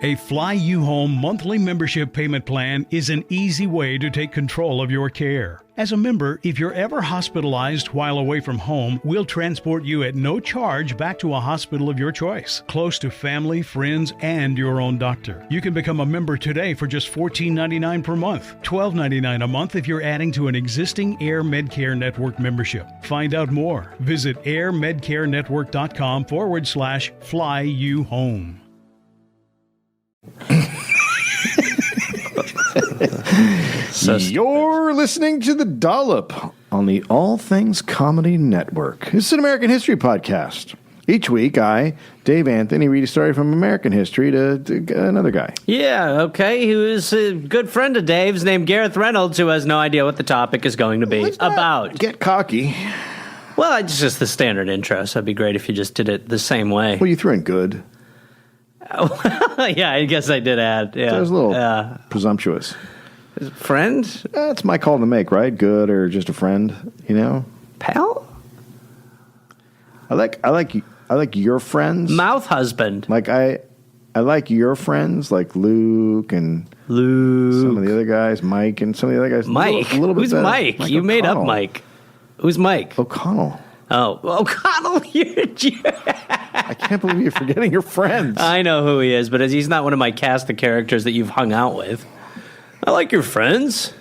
A Fly You Home monthly membership payment plan is an easy way to take control of your care. As a member, if you're ever hospitalized while away from home, we'll transport you at no charge back to a hospital of your choice, close to family, friends, and your own doctor. You can become a member today for just $14.99 per month, $12.99 a month if you're adding to an existing Air Medcare Network membership. Find out more. Visit airmedcarenetwork.com/flyyouhome. You're listening to the Dollop on the All Things Comedy Network. This is an American history podcast. Each week, I, Dave Anthony, read a story from American history to another guy. Yeah, okay. Who is a good friend of Dave's named Gareth Reynolds, who has no idea what the topic is going to be about. Get cocky. Well, it's just the standard intro, so it'd be great if you just did it the same way. Well, you threw in good. Yeah, I guess I did add. Yeah, that was a little presumptuous. Friend? That's my call to make, right? Good or just a friend, you know? Pal? I like your friends. Mouth husband. Like I like your friends, like Luke and some of the other guys, Mike and some of the other guys. Mike? A little bit Who's better. Mike? Mike You made O'Connell. up Mike. Who's Mike? O'Connell. Oh, O'Connell. I can't believe you're forgetting your friends. I know who he is, but he's not one of my cast of characters that you've hung out with. I like your friends.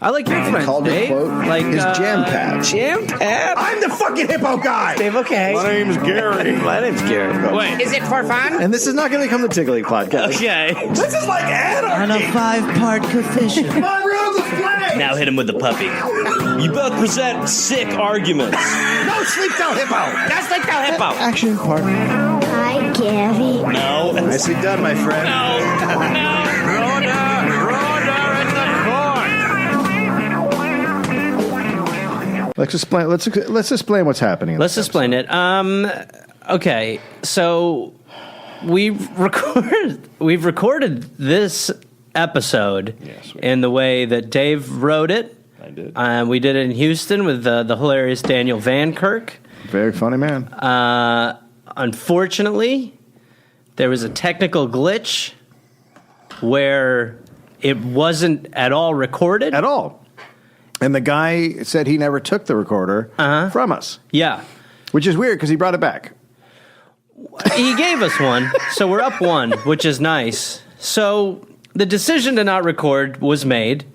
I like your friends, Called Dave. it, quote, Like his jam pad. Jam pad? I'm the fucking hippo guy. Dave, okay. My name's Gary. My name's Gary. Wait. Is it for fun? And this is not going to become the Tiggly podcast. Okay. This is like anarchy. On a 5-part coefficient. My room is playing. Now hit him with the puppy. You both present sick arguments. No sleep till hippo. Just like the hippo. Action partner. Hi, Gary. No. Nicely done, my friend. Let's explain what's happening. Let's explain it. Okay, so we've recorded this episode in the way that Dave wrote it. I did. We did it in Houston with the hilarious Daniel Van Kirk. Very funny man. Unfortunately, there was a technical glitch where it wasn't at all recorded. At all. And the guy said he never took the recorder from us. Yeah. Which is weird because he brought it back. He gave us one, so we're up one, which is nice. So the decision to not record was made,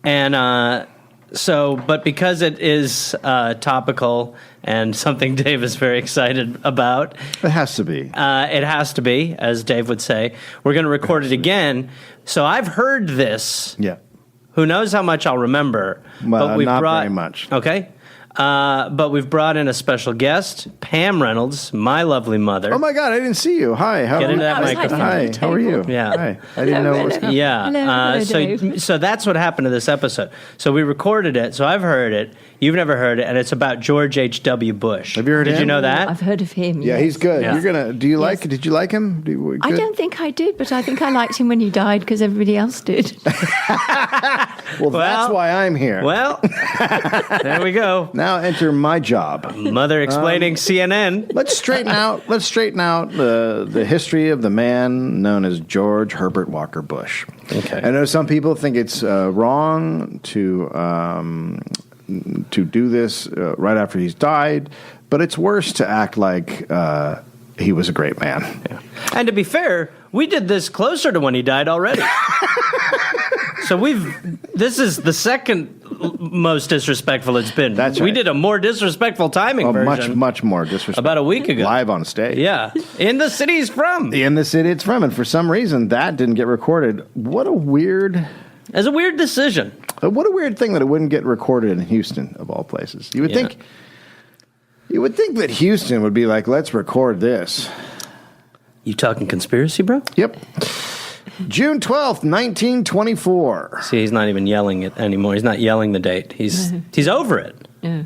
and but because it is topical and something Dave is very excited about, It has to be. it has to be, as Dave would say. We're going to record it again. So I've heard this. Yeah. Who knows how much I'll remember? Well, not very much. Okay. But we've brought in a special guest, Pam Reynolds, my lovely mother. Oh my God, I didn't see you. Hi, how Get are into you? that microphone. Hi, how are you? Yeah. Hi. I didn't know what was happening. Yeah. Hello, Dave. So that's what happened to this episode. So we recorded it. So I've heard it. You've never heard it, and it's about George H.W. Bush. Have you heard Did him? you know that? I've heard of him. Yeah, yes. he's good. Yeah. You're gonna. Did you like him? I don't think I did, but I think I liked him when he died because everybody else did. Well, that's why I'm here. Well, there we go. Now enter my job. Mother explaining CNN. Let's straighten out the history of the man known as George Herbert Walker Bush. Okay. I know some people think it's wrong to do this right after he's died, but it's worse to act like he was a great man. Yeah. And to be fair, we did this closer to when he died already. So this is the second most disrespectful it's been. That's We right. did a more disrespectful timing version. Much more disrespectful. About a week ago. Live on stage. Yeah. In the city he's from. In the city it's from, and for some reason that didn't get recorded. What a weird decision. What a weird thing that it wouldn't get recorded in Houston, of all places. You would think that Houston would be like, let's record this. You talking conspiracy, bro? Yep. June 12th, 1924. See, he's not even yelling it anymore. He's not yelling the date. He's over it. No,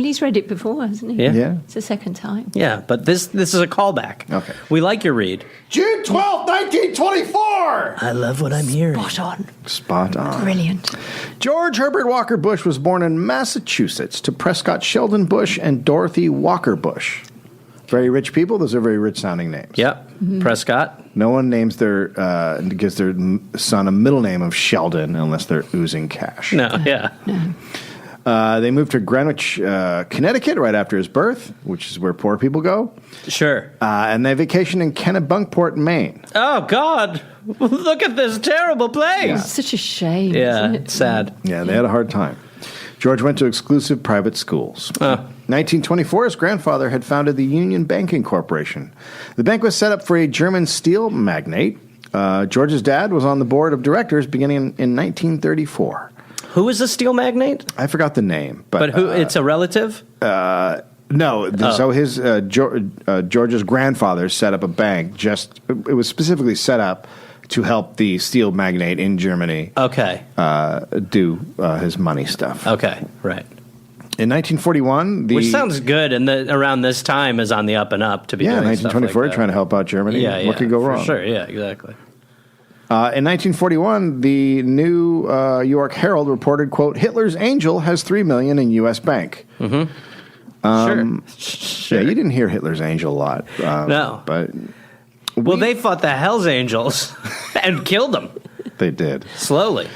he's read it before, hasn't he? Yeah. It's the second time. Yeah, but this is a callback. Okay. We like your read. June 12th, 1924. I love what I'm hearing. Spot on. Brilliant. George Herbert Walker Bush was born in Massachusetts to Prescott Sheldon Bush and Dorothy Walker Bush. Very rich people. Those are very rich sounding names. Yep. Prescott. No one names gives their son a middle name of Sheldon unless they're oozing cash. No, yeah. They moved to Greenwich, Connecticut right after his birth, which is where poor people go. Sure. And they vacation in Kennebunkport, Maine. Oh, God. Look at this terrible place. It's such a shame. Yeah, Isn't it? it's sad. Yeah, they had a hard time. George went to exclusive private schools. 1924, his grandfather had founded the Union Banking Corporation. The bank was set up for a German steel magnate. George's dad was on the board of directors beginning in 1934. Who is the steel magnate? I forgot the name. But who? It's a relative? No. So his George's grandfather set up a bank. It was specifically set up to help the steel magnate in Germany do his money stuff. Okay, right. In 1941, which sounds good, and around this time is on the up and up to be doing 1924, stuff like that. trying to help out Germany. Yeah, what could go wrong? For sure, yeah, exactly. In 1941, the New York Herald reported, quote, Hitler's angel has $3 million in U.S. bank. Mm-hmm. Sure. Yeah, you didn't hear Hitler's angel a lot. No. But they fought the Hell's Angels and killed them. They did. Slowly.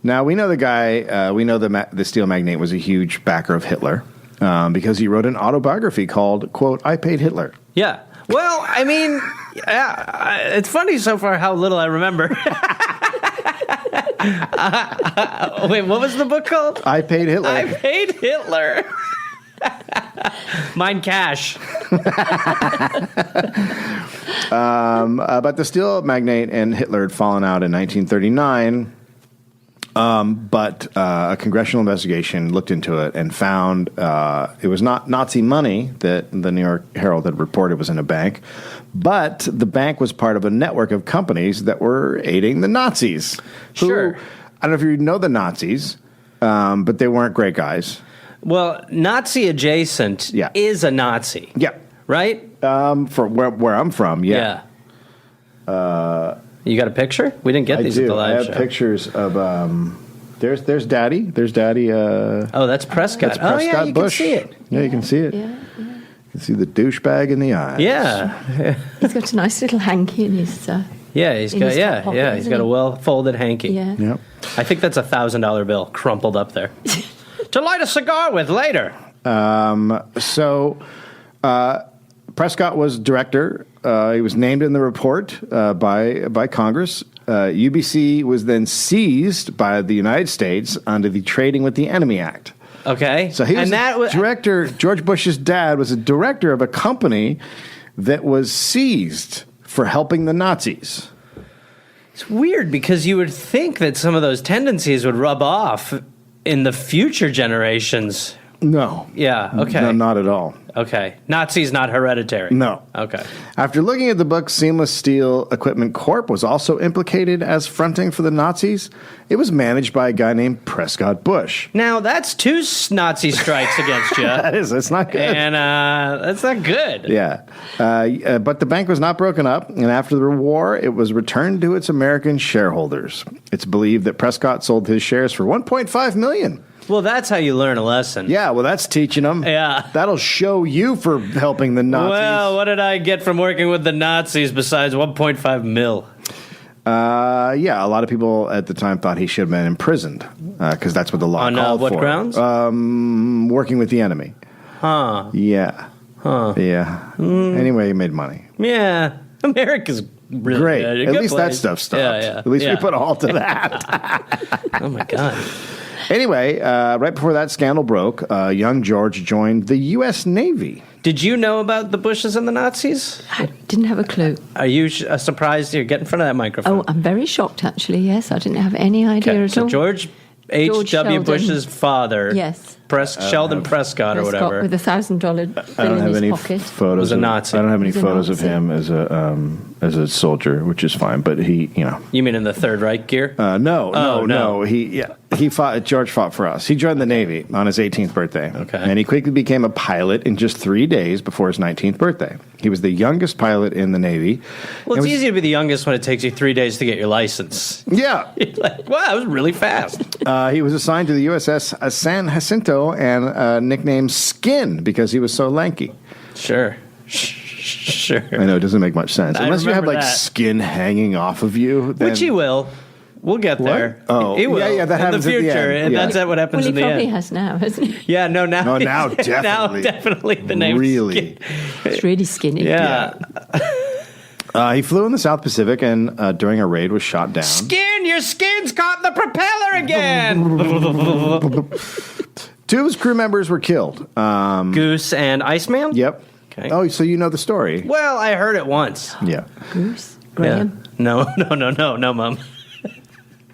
Now, we know the guy, we know the steel magnate was a huge backer of Hitler because he wrote an autobiography called, quote, I Paid Hitler. Yeah. Well, I mean, it's funny so far how little I remember. Wait, what was the book called? I Paid Hitler. I Paid Hitler. Mein Cash. But the steel magnate and Hitler had fallen out in 1939. But a congressional investigation looked into it and found it was not Nazi money that the New York Herald had reported was in a bank, but the bank was part of a network of companies that were aiding the Nazis. Sure. I don't know if you know the Nazis, but they weren't great guys. Well, Nazi adjacent is a Nazi. Yeah. Right? For where I'm from, yeah. You got a picture? We didn't get these at the live show. I have pictures of there's Daddy. There's Daddy. That's Prescott. That's Prescott you Bush. can see it. Yeah, you can see it. Yeah. You can see the douchebag in the eyes. Yeah. He's got a nice little hanky in his. He's in got his top pocket, he's got a well folded hanky. Yeah. Yep. I think that's a $1,000 bill crumpled up there to light a cigar with later. Prescott was director. He was named in the report by Congress. UBC was then seized by the United States under the Trading with the Enemy Act. Okay. So he was director. George Bush's dad was a director of a company that was seized for helping the Nazis. It's weird because you would think that some of those tendencies would rub off in the future generations. No. Yeah, okay. No, not at all. Okay. Nazis not hereditary. No. Okay. After looking at the book, Seamless Steel Equipment Corp. was also implicated as fronting for the Nazis. It was managed by a guy named Prescott Bush. Now, that's two Nazi strikes against you. That's not good. And that's not good. Yeah. But the bank was not broken up, and after the war, it was returned to its American shareholders. It's believed that Prescott sold his shares for $1.5 million. Well, that's how you learn a lesson. Yeah, well, that's teaching them. Yeah. That'll show you for helping the Nazis. Well, what did I get from working with the Nazis besides 1.5 mil? Yeah, a lot of people at the time thought he should have been imprisoned because that's what the law called for. On what grounds? Working with the enemy. Huh. Yeah. Huh. Yeah. Anyway, he made money. Yeah. America's really great. good. At Good least place. that stuff stopped. Yeah. At least we put a halt to that. Oh, my God. Anyway, right before that scandal broke, young George joined the U.S. Navy. Did you know about the Bushes and the Nazis? I didn't have a clue. Are you surprised? Here, get in front of that microphone. Oh, I'm very shocked, actually, yes. I didn't have any idea at so all. George H.W. Bush's father, yes. Sheldon Prescott or whatever. With $1,000 bill in his pocket. Photos. Was a Nazi. I don't have any He's a photos of Nazi. him as a soldier, which is fine. But he, You mean in the Third Reich gear? No. George fought for us. He joined the Navy on his 18th birthday. Okay. And he quickly became a pilot in just 3 days before his 19th birthday. He was the youngest pilot in the Navy. Well, it's easy to be the youngest when it takes you 3 days to get your license. Yeah. You're like, wow, that was really fast. He was assigned to the USS San Jacinto and nicknamed Skin because he was so lanky. Sure. Sure. I know it doesn't make much sense. I Unless you have remember like that. skin hanging off of you. Then, Which he will. We'll get there. Oh, he will. yeah, that in the happens at the future, end. and Yeah. that's what happens Well, in he the probably end. has now, hasn't he? Yeah, no, now. No, now definitely. Now definitely the name. Really? It's really skinny. Yeah. He flew in the South Pacific and during a raid was shot down. Your skin's caught in the propeller again. 2 of his crew members were killed. Goose and Iceman? Yep. Okay. Oh, so you know the story. Well, I heard it once. Yeah. Goose. Graham. No, Mum.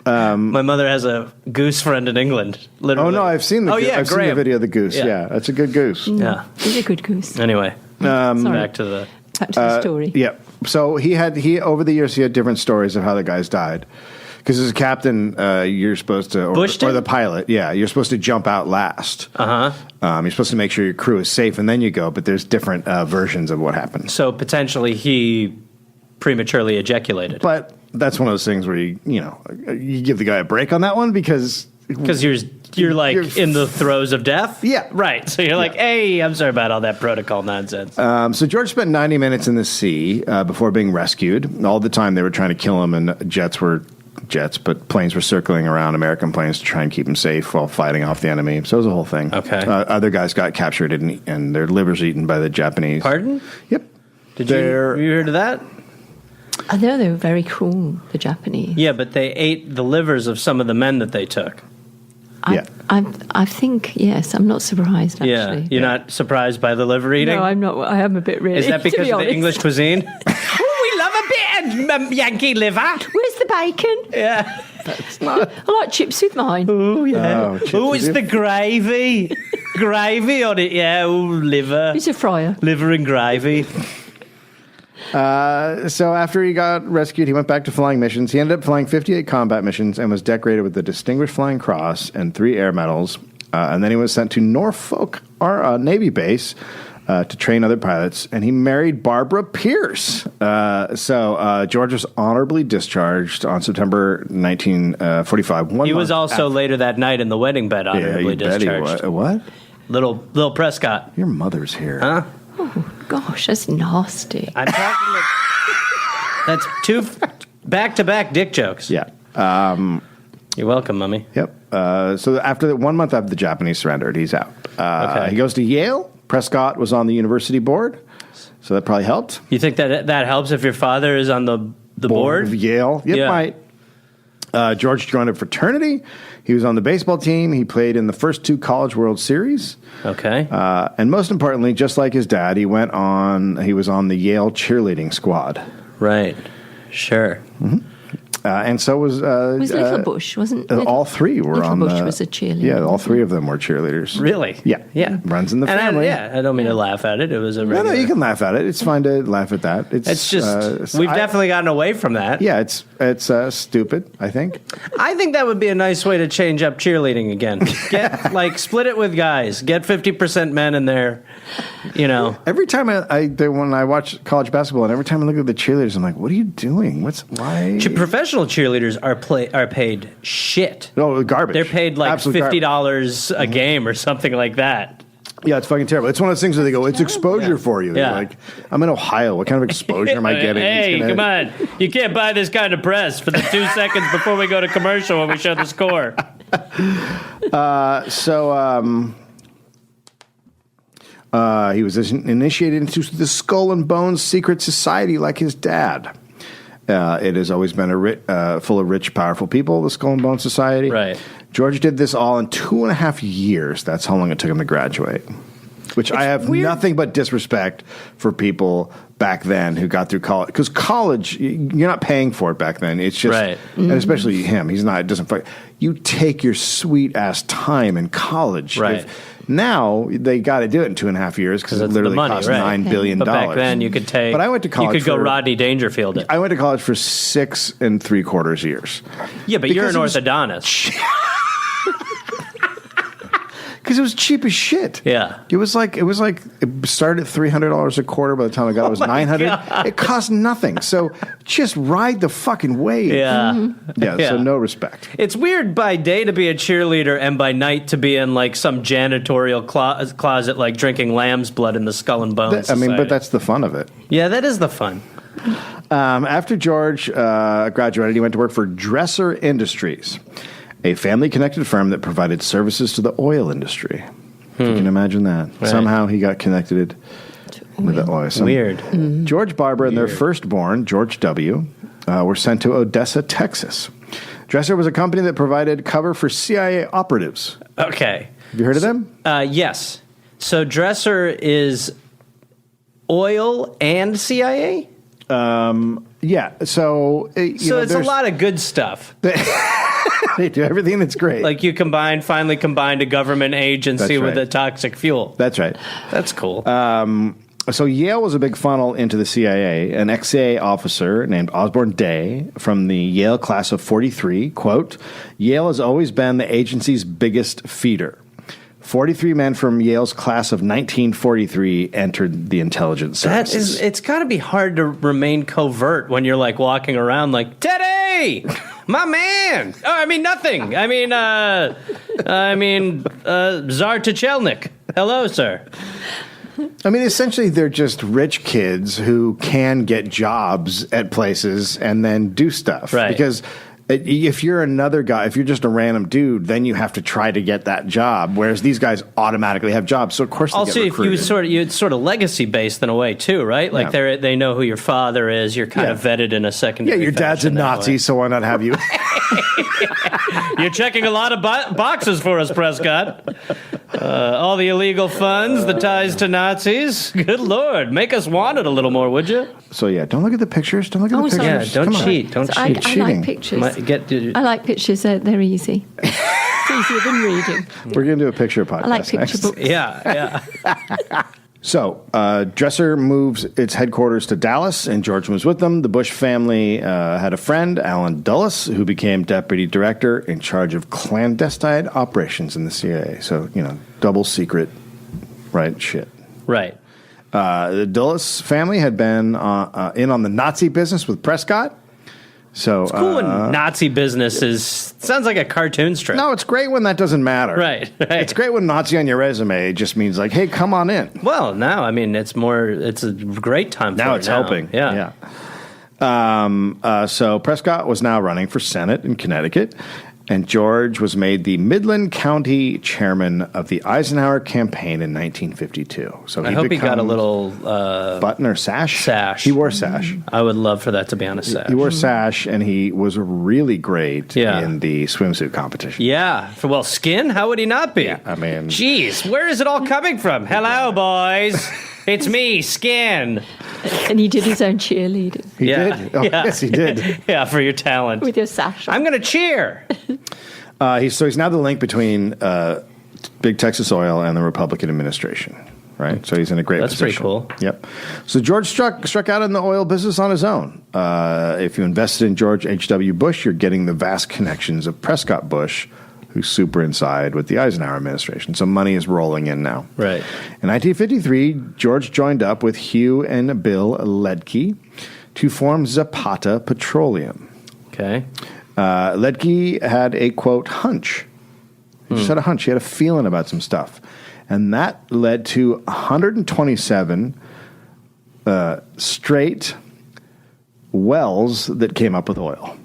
My mother has a goose friend in England. Literally. Oh, no, I've seen the I've seen the Graham. video of the goose. Yeah. Yeah, that's a good goose. Yeah. He's a good goose. Anyway, Sorry. back to the. Back to the story. Yeah. So he over the years, he had different stories of how the guys died. Because as a captain, you're supposed to, or the pilot, you're supposed to jump out last. You're supposed to make sure your crew is safe and then you go, but there's different versions of what happens. So potentially he prematurely ejaculated. But that's one of those things where you give the guy a break on that one because you're like in the throes of death? Yeah. Right. So you're like, hey, I'm sorry about all that protocol nonsense. So George spent 90 minutes in the sea before being rescued. All the time they were trying to kill him, and but planes were circling around American planes to try and keep him safe while fighting off the enemy. So it was a whole thing. Okay. Other guys got captured and their livers eaten by the Japanese. Pardon? Yep. You heard of that? I know they were very cruel, the Japanese. Yeah, but they ate the livers of some of the men that they took. I think, yes, I'm not surprised, actually. Yeah. You're not surprised by the liver eating? No, I'm not. I am a bit really. Is that to because be of the honest. English cuisine? We love a bit of Yankee liver. Where's the bacon? Yeah. I like chips with mine. Oh, yeah. Oh, It's the gravy. Gravy on it, yeah. Oh, liver. It's a fryer. Liver and gravy. So after he got rescued, he went back to flying missions. He ended up flying 58 combat missions and was decorated with the Distinguished Flying Cross and 3 air medals. And then he was sent to Norfolk Navy Base to train other pilots. And he married Barbara Pierce. So George was honorably discharged on September 1945. He was also later that night in the wedding bed honorably discharged. What? Little Prescott. Your mother's here. Huh? Gosh, that's nasty. I'm talking like... That's 2 back-to-back dick jokes. Yeah. You're welcome, Mummy. Yep. So after 1 month after the Japanese surrendered, he's out. Okay. He goes to Yale. Prescott was on the university board, so that probably helped. You think that helps if your father is on the board? Of Yale. It Yeah. might. George joined a fraternity. He was on the baseball team. He played in the first 2 College World Series. Okay. And most importantly, just like his dad, he was on the Yale cheerleading squad. Right. Sure. And so was Little Bush, wasn't it? all 3 were Little on Bush was a cheerleader. Yeah, all 3 of them were cheerleaders. Really? Yeah. Yeah. Runs in the family. I don't mean to laugh at it. It was a No, regular... you can laugh at it. It's fine to laugh at that. It's just... we've definitely gotten away from that. Yeah, it's stupid, I think. I think that would be a nice way to change up cheerleading again. Get split it with guys. Get 50% men in there. Every time when I watch college basketball and every time I look at the cheerleaders, I'm like, what are you doing? Why? Professional cheerleaders are paid shit. No, garbage. They're paid like Absolute garbage. $50 a game or something like that. Yeah, it's fucking terrible. It's one of those things where they go, it's exposure for you. Yeah. You're like, I'm in Ohio. What kind of exposure am I getting? Hey, come on. You can't buy this kind of press for the 2 seconds before we go to commercial when we show the score. He was initiated into the Skull and Bones Secret Society like his dad. It has always been full of rich, powerful people, the Skull and Bones Society. Right. George did this all in 2.5 years. That's how long it took him to graduate. Which I have nothing but disrespect for people back then who got through college. Because college, you're not paying for it back then. It's just, right. And especially him, you take your sweet ass time in college. Right. Now they got to do it in 2.5 years because it literally costs $9 billion. But back then you could take. But I went to college. You could go Rodney Dangerfield it. I went to college for 6 3/4 years. Yeah, but you're an orthodontist. Because it was cheap as shit. Yeah. It started at $300 a quarter. By the time I got it, was $900. It cost nothing. So just ride the fucking wave. Yeah. Yeah. So no respect. It's weird by day to be a cheerleader and by night to be in like some janitorial closet, like drinking lamb's blood in the Skull and Bones. But that's the fun of it. Yeah, that is the fun. After George graduated, he went to work for Dresser Industries, a family-connected firm that provided services to the oil industry. If you can imagine that. Right. Somehow he got connected with the oil. Weird. George Barbara and their firstborn, George W., were sent to Odessa, Texas. Dresser was a company that provided cover for CIA operatives. Okay. Have you heard of them? Yes. So Dresser is oil and CIA? Yeah. So, It's a lot of good stuff. They do everything that's great. Like you finally combined a government agency That's with right. a toxic fuel. That's right. That's cool. So Yale was a big funnel into the CIA. An ex-CIA officer named Osborne Day from the Yale class of 43, quote, Yale has always been the agency's biggest feeder. 43 men from Yale's class of 1943 entered the intelligence services. It's got to be hard to remain covert when you're like walking around like, Teddy, my man. Oh, I mean, nothing. I mean, Tsar Tuchelnik. Hello, sir. I mean, essentially, they're just rich kids who can get jobs at places and then do stuff. Right. Because if you're another guy, if you're just a random dude, then you have to try to get that job. Whereas these guys automatically have jobs, so of course they Also, get if it's sort of legacy based in a way too, right? Like they know who your father is. You're kind of vetted in a secondary. Yeah, your dad's a fashion that Nazi, way. so why not have you? You're checking a lot of boxes for us, Prescott. All the illegal funds, the ties to Nazis. Good Lord, make us want it a little more, would you? So yeah, don't look at the pictures. Don't look at the sorry. pictures. Yeah, don't Come on. cheat. Don't I, cheat. I cheating. like pictures. Get I like pictures. They're easy. It's easier than reading. We're going to do a picture podcast I like picture next. books. yeah. So, Dresser moves its headquarters to Dallas, and George was with them. The Bush family had a friend, Alan Dulles, who became deputy director in charge of clandestine operations in the CIA. So, double secret, right? Shit. Right. The Dulles family had been in on the Nazi business with Prescott. So, Cool when Nazi business sounds like a cartoon strip. no, it's great when that doesn't matter. Right. It's great when Nazi on your resume just means like, hey, come on in. Well, now, I mean, it's a great time for Now it it's helping. Yeah. So Prescott was now running for Senate in Connecticut, and George was made the Midland County chairman of the Eisenhower campaign in 1952. So I hope he got a little button or sash. sash. He wore sash. I would love for that to be on a sash. He wore sash, and he was really great in the swimsuit competition. Yeah. Skin? How would he not be? I mean- Jeez, where is it all coming from? Hello, boys. It's me, Skin. And he did his own cheerleading He Yeah. did. Oh, Yeah. yes, he did. Yeah, for your talent. with your sash on. I'm going to cheer. He's now the link between Big Texas Oil and the Republican administration, right? So he's in a great That's pretty position. cool. Yep. So George struck out in the oil business on his own. If you invested in George H.W. Bush, you're getting the vast connections of Prescott Bush, who's super inside with the Eisenhower administration. So money is rolling in now. Right. In 1953, George joined up with Hugh and Bill Ledke to form Zapata Petroleum. Okay. Ledke had a, quote, hunch. He just had a hunch. He had a feeling about some stuff. And that led to 127 straight wells that came up with oil.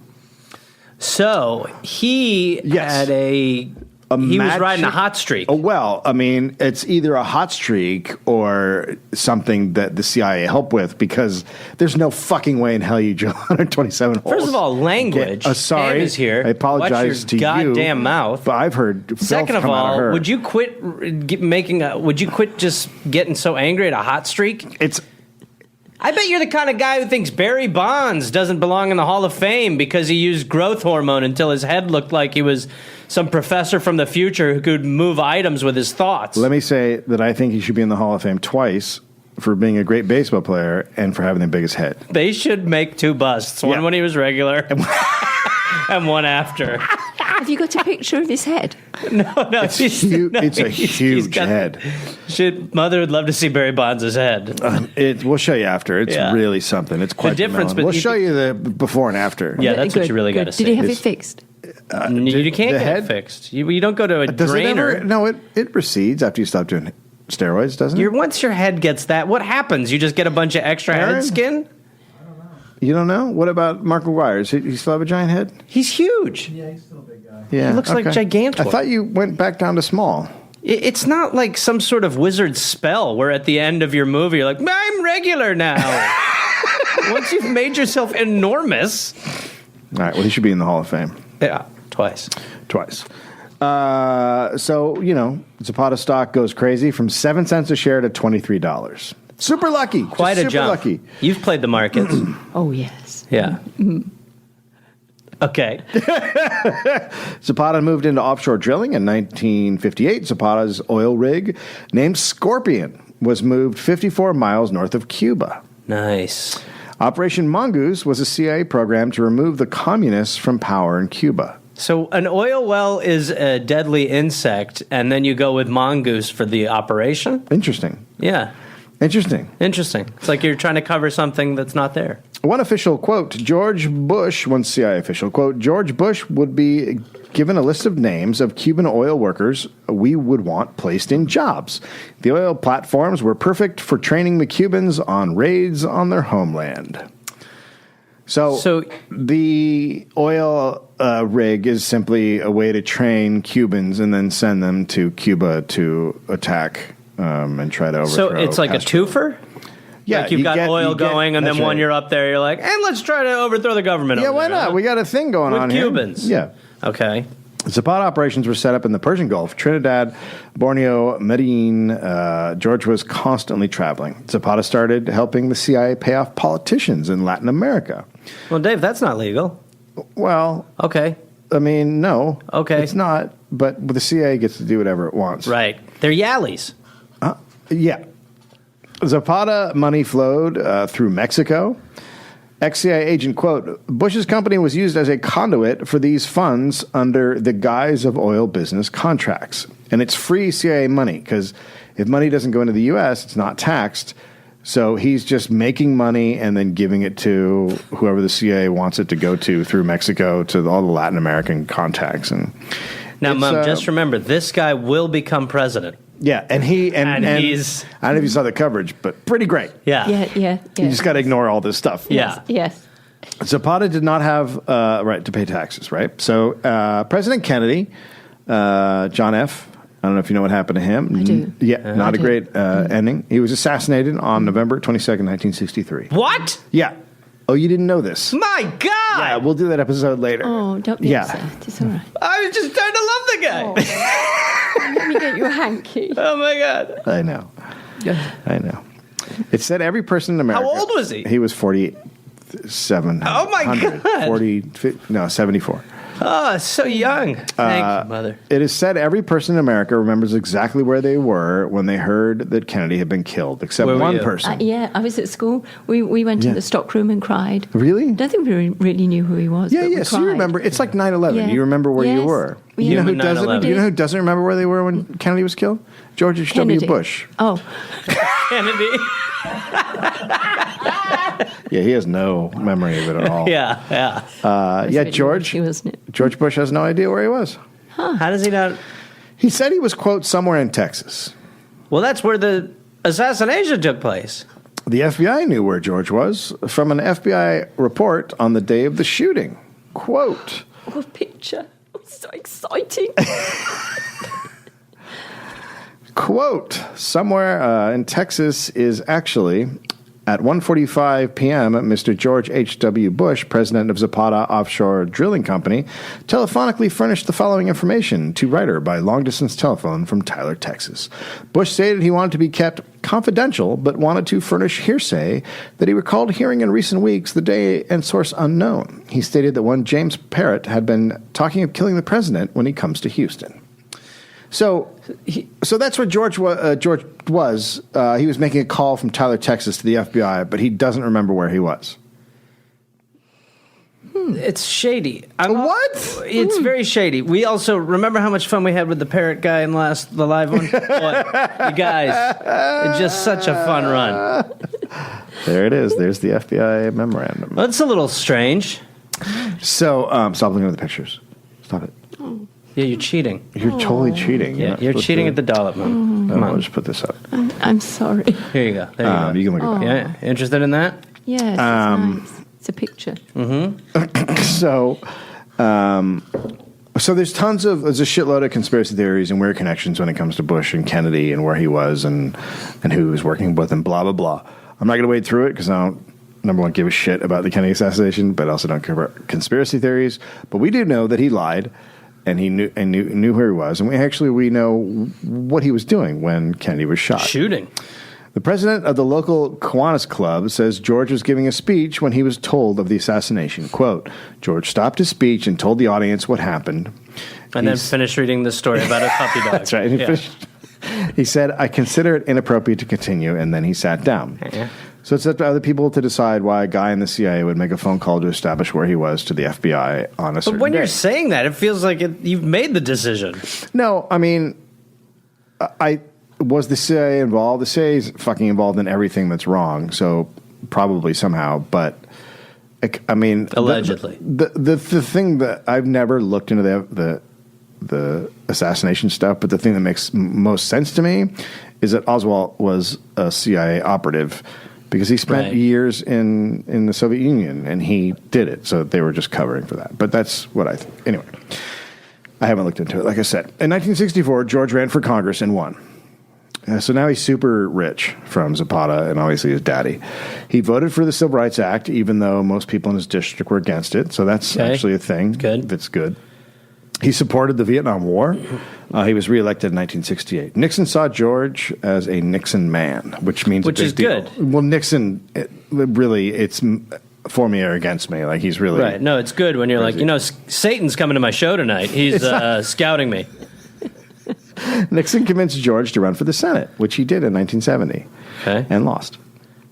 So he Yes. had he was magic- riding a hot streak. Oh, well, I mean, it's either a hot streak or something that the CIA helped with, because there's no fucking way in hell you drill 127 holes. First of all, language. Sorry. Cam is here. I apologize Watch to your you. goddamn mouth. But I've heard filth Second of come out all, her. would you quit would you quit just getting so angry at a hot streak? It's I bet you're the kind of guy who thinks Barry Bonds doesn't belong in the Hall of Fame because he used growth hormone until his head looked like he was some professor from the future who could move items with his thoughts. Let me say that I think he should be in the Hall of Fame twice for being a great baseball player and for having the biggest head. They should make two busts, one Yeah. when he was regular and one after. Have you got a picture of his head? No, It's a huge head. Mother would love to see Barry Bonds' head. We'll show you after. It's Yeah. really something. It's quite The difference melon. We'll between- show you the before and after. Yeah, that's what Good, you really good. got to see. Did he have it fixed? You can't the get head? it fixed. You don't go to a Does it drainer. ever? No, it recedes after you stop doing steroids, doesn't it? Once your head gets that, what happens? You just get a bunch of extra Aaron? head skin? You don't know? What about Mark McGuire? Does he still have a giant head? He's huge. Yeah, He looks like Gigantor. I thought you went back down to small. It's not like some sort of wizard spell where at the end of your movie you're like, I'm regular now. Once you've made yourself enormous. All right, well, he should be in the Hall of Fame. Yeah, twice. So, Zapata stock goes crazy from 7 cents a share to $23. Super lucky. Quite a super jump. lucky. You've played the markets. Oh, yes. Yeah. Okay. Zapata moved into offshore drilling in 1958. Zapata's oil rig, named Scorpion, was moved 54 miles north of Cuba. Nice. Operation Mongoose was a CIA program to remove the communists from power in Cuba. So an oil well is a deadly insect, and then you go with mongoose for the operation? Interesting. Yeah. Interesting. It's like you're trying to cover something that's not there. One official quote, George Bush, one CIA official quote, George Bush would be given a list of names of Cuban oil workers we would want placed in jobs. The oil platforms were perfect for training the Cubans on raids on their homeland. So the oil rig is simply a way to train Cubans and then send them to Cuba to attack and try to overthrow. So it's like Castro. a twofer? Yeah, like you've got oil going, and then that's when right. you're up there, you're like, and let's try to overthrow the government. Yeah, over why there, not? huh? We got a thing going With on Cubans. here. Yeah. Okay. Zapata operations were set up in the Persian Gulf, Trinidad, Borneo, Medellin. George was constantly traveling. Zapata started helping the CIA pay off politicians in Latin America. Well, Dave, that's not legal. Well, Okay. I mean, no. Okay. It's not, but the CIA gets to do whatever it wants. Right. They're Yallies. Yeah. Zapata money flowed through Mexico. Ex-CIA agent, quote, Bush's company was used as a conduit for these funds under the guise of oil business contracts. And it's free CIA money because if money doesn't go into the U.S., it's not taxed. So he's just making money and then giving it to whoever the CIA wants it to go to through Mexico to all the Latin American contacts. And Now, it's, Mom, just remember, this guy will become president. yeah, and he's I don't know if you saw the coverage, but pretty great. Yeah. Yeah. You just got to ignore all this stuff. Yeah. Yes. Zapata did not have right to pay taxes, right? So President Kennedy, John F., I don't know if you know what happened to him. I do. Yeah, not a do. great ending. He was assassinated on November 22nd, 1963. What? Yeah. Oh, you didn't know this? My God! Yeah, we'll do that episode later. Oh, don't be Yeah. upset. It's all right. I was just trying to love the guy. Let me get you a hanky. Oh, my God. I know. I know. It said every person in America. How old was he? He was 47. Oh, my God. 74. Oh, so young. Thank you, Mother. It is said every person in America remembers exactly where they were when they heard that Kennedy had been killed, except Where were one you? person. Yeah, I was at school. We went Yeah. to the stockroom and cried. Really? I don't think we really knew who he was. Yeah, but we yeah. So you cried. remember? It's like 9/11. Yeah. You remember where you Yes. were. We You know who Human doesn't? 9/11. You know who doesn't remember where they were when Kennedy was killed? George H.W. Kennedy. Bush. Oh, Kennedy. Yeah, he has no memory of it at all. Yeah. yeah. really George. naughty, wasn't it? George Bush has no idea where he was. How does he not? He said he was, quote, somewhere in Texas. Well, that's where the assassination took place. The FBI knew where George was from an FBI report on the day of the shooting. Quote, what a picture. It was so exciting. quote, somewhere in Texas is actually at 1:45 p.m., Mr. George H.W. Bush, president of Zapata Offshore Drilling Company, telephonically furnished the following information to writer by long-distance telephone from Tyler, Texas. Bush stated he wanted to be kept confidential, but wanted to furnish hearsay that he recalled hearing in recent weeks, the day and source unknown. He stated that one James Parrott had been talking of killing the president when he comes to Houston. So that's where George was. He was making a call from Tyler, Texas to the FBI, but he doesn't remember where he was. It's shady. What? It's very shady. We also remember how much fun we had with the parrot guy in the live one. Boy, you guys, it's just such a fun run. There it is. There's the FBI memorandum. Well, it's a little strange. So stop looking at the pictures. Stop it. Yeah, you're cheating. You're totally cheating. Yeah, you're cheating at the Dollop moment. Come I'll on. just put this up. I'm sorry. Here you go. There you go. You can look at that. Yeah, interested in that? Yes, it's nice. It's a picture. So there's there's a shitload of conspiracy theories and weird connections when it comes to Bush and Kennedy and where he was and who he was working with and blah, blah, blah. I'm not going to wade through it because I don't, number one, give a shit about the Kennedy assassination, but I also don't care about conspiracy theories. But we do know that he lied and he knew where he was. And we know what he was doing when Kennedy was shot. Shooting. The president of the local Kiwanis Club says George was giving a speech when he was told of the assassination. Quote, George stopped his speech and told the audience what happened. And then finished reading the story about a puppy dog. That's right. He said, I consider it inappropriate to continue, and then he sat down. Yeah. So it's up to other people to decide why a guy in the CIA would make a phone call to establish where he was to the FBI on a certain But when day. you're saying that, it feels like you've made the decision. No, I mean, was the CIA involved? The CIA is fucking involved in everything that's wrong, so probably somehow. But I mean, allegedly, the thing that I've never looked into the assassination stuff, but the thing that makes most sense to me is that Oswald was a CIA operative because he spent years in the Soviet Union and he did it, so they were just covering for that. But that's what I think. Anyway, I haven't looked into it. Like I said, in 1964, George ran for Congress and won. So now he's super rich from Zapata and obviously his daddy. He voted for the Civil Rights Act, even though most people in his district were against it. So that's actually a thing. That's good. He supported the Vietnam War. He was reelected in 1968. Nixon saw George as a Nixon man, which means which is deal. good. Well, Nixon, it's for me or against me. Like he's really right. No, it's good when you're crazy. like, Satan's coming to my show tonight. He's scouting me. Nixon convinced George to run for the Senate, which he did in 1970, and lost.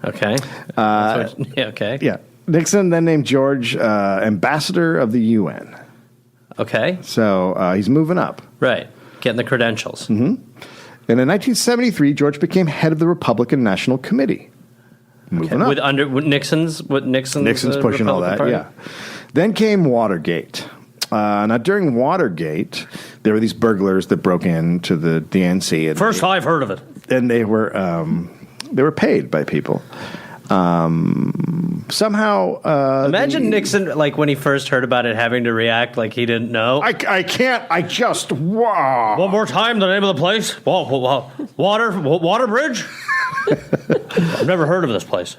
Okay. Okay. Yeah. Nixon then named George ambassador of the UN. Okay. So he's moving up. Right. Getting the credentials. Mm-hmm. And in 1973, George became head of the Republican National Committee. Moving up. With Nixon's pushing all that, Party? yeah. Then came Watergate. Now, during Watergate, there were these burglars that broke into the DNC. And First I've heard of it. And they were paid by people. Somehow... Imagine Nixon, like, when he first heard about it, having to react like he didn't know. I can't, I just... Wow. One more time, the name of the place? Water Bridge? I've never heard of this place.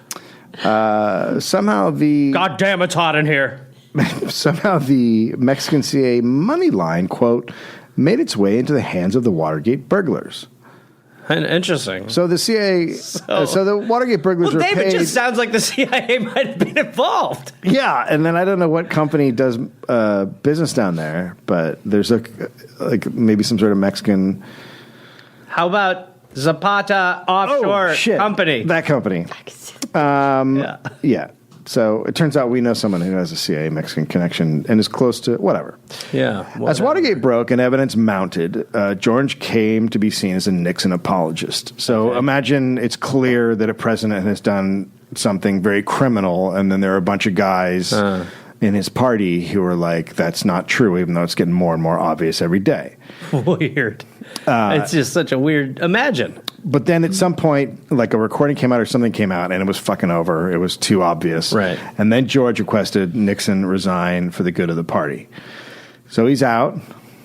Somehow the... God damn, it's hot in here. Somehow the Mexican CIA money line, quote, made its way into the hands of the Watergate burglars. Interesting. So the CIA, so the Watergate burglars were David, paid. just sounds like the CIA might have been involved. Yeah, and then I don't know what company does business down there, but there's maybe some sort of Mexican. How about Zapata Offshore Company? That company. Yeah. So it turns out we know someone who has a CIA Mexican connection and is close to whatever. Yeah. Whatever. As Watergate broke and evidence mounted, George came to be seen as a Nixon apologist. So imagine it's clear that a president has done something very criminal, and then there are a bunch of guys in his party who are like, that's not true, even though it's getting more and more obvious every day. Weird. It's just such a weird... Imagine. But then at some point, like a recording came out or something came out, and it was fucking over. It was too obvious. Right. And then George requested Nixon resign for the good of the party. So he's out.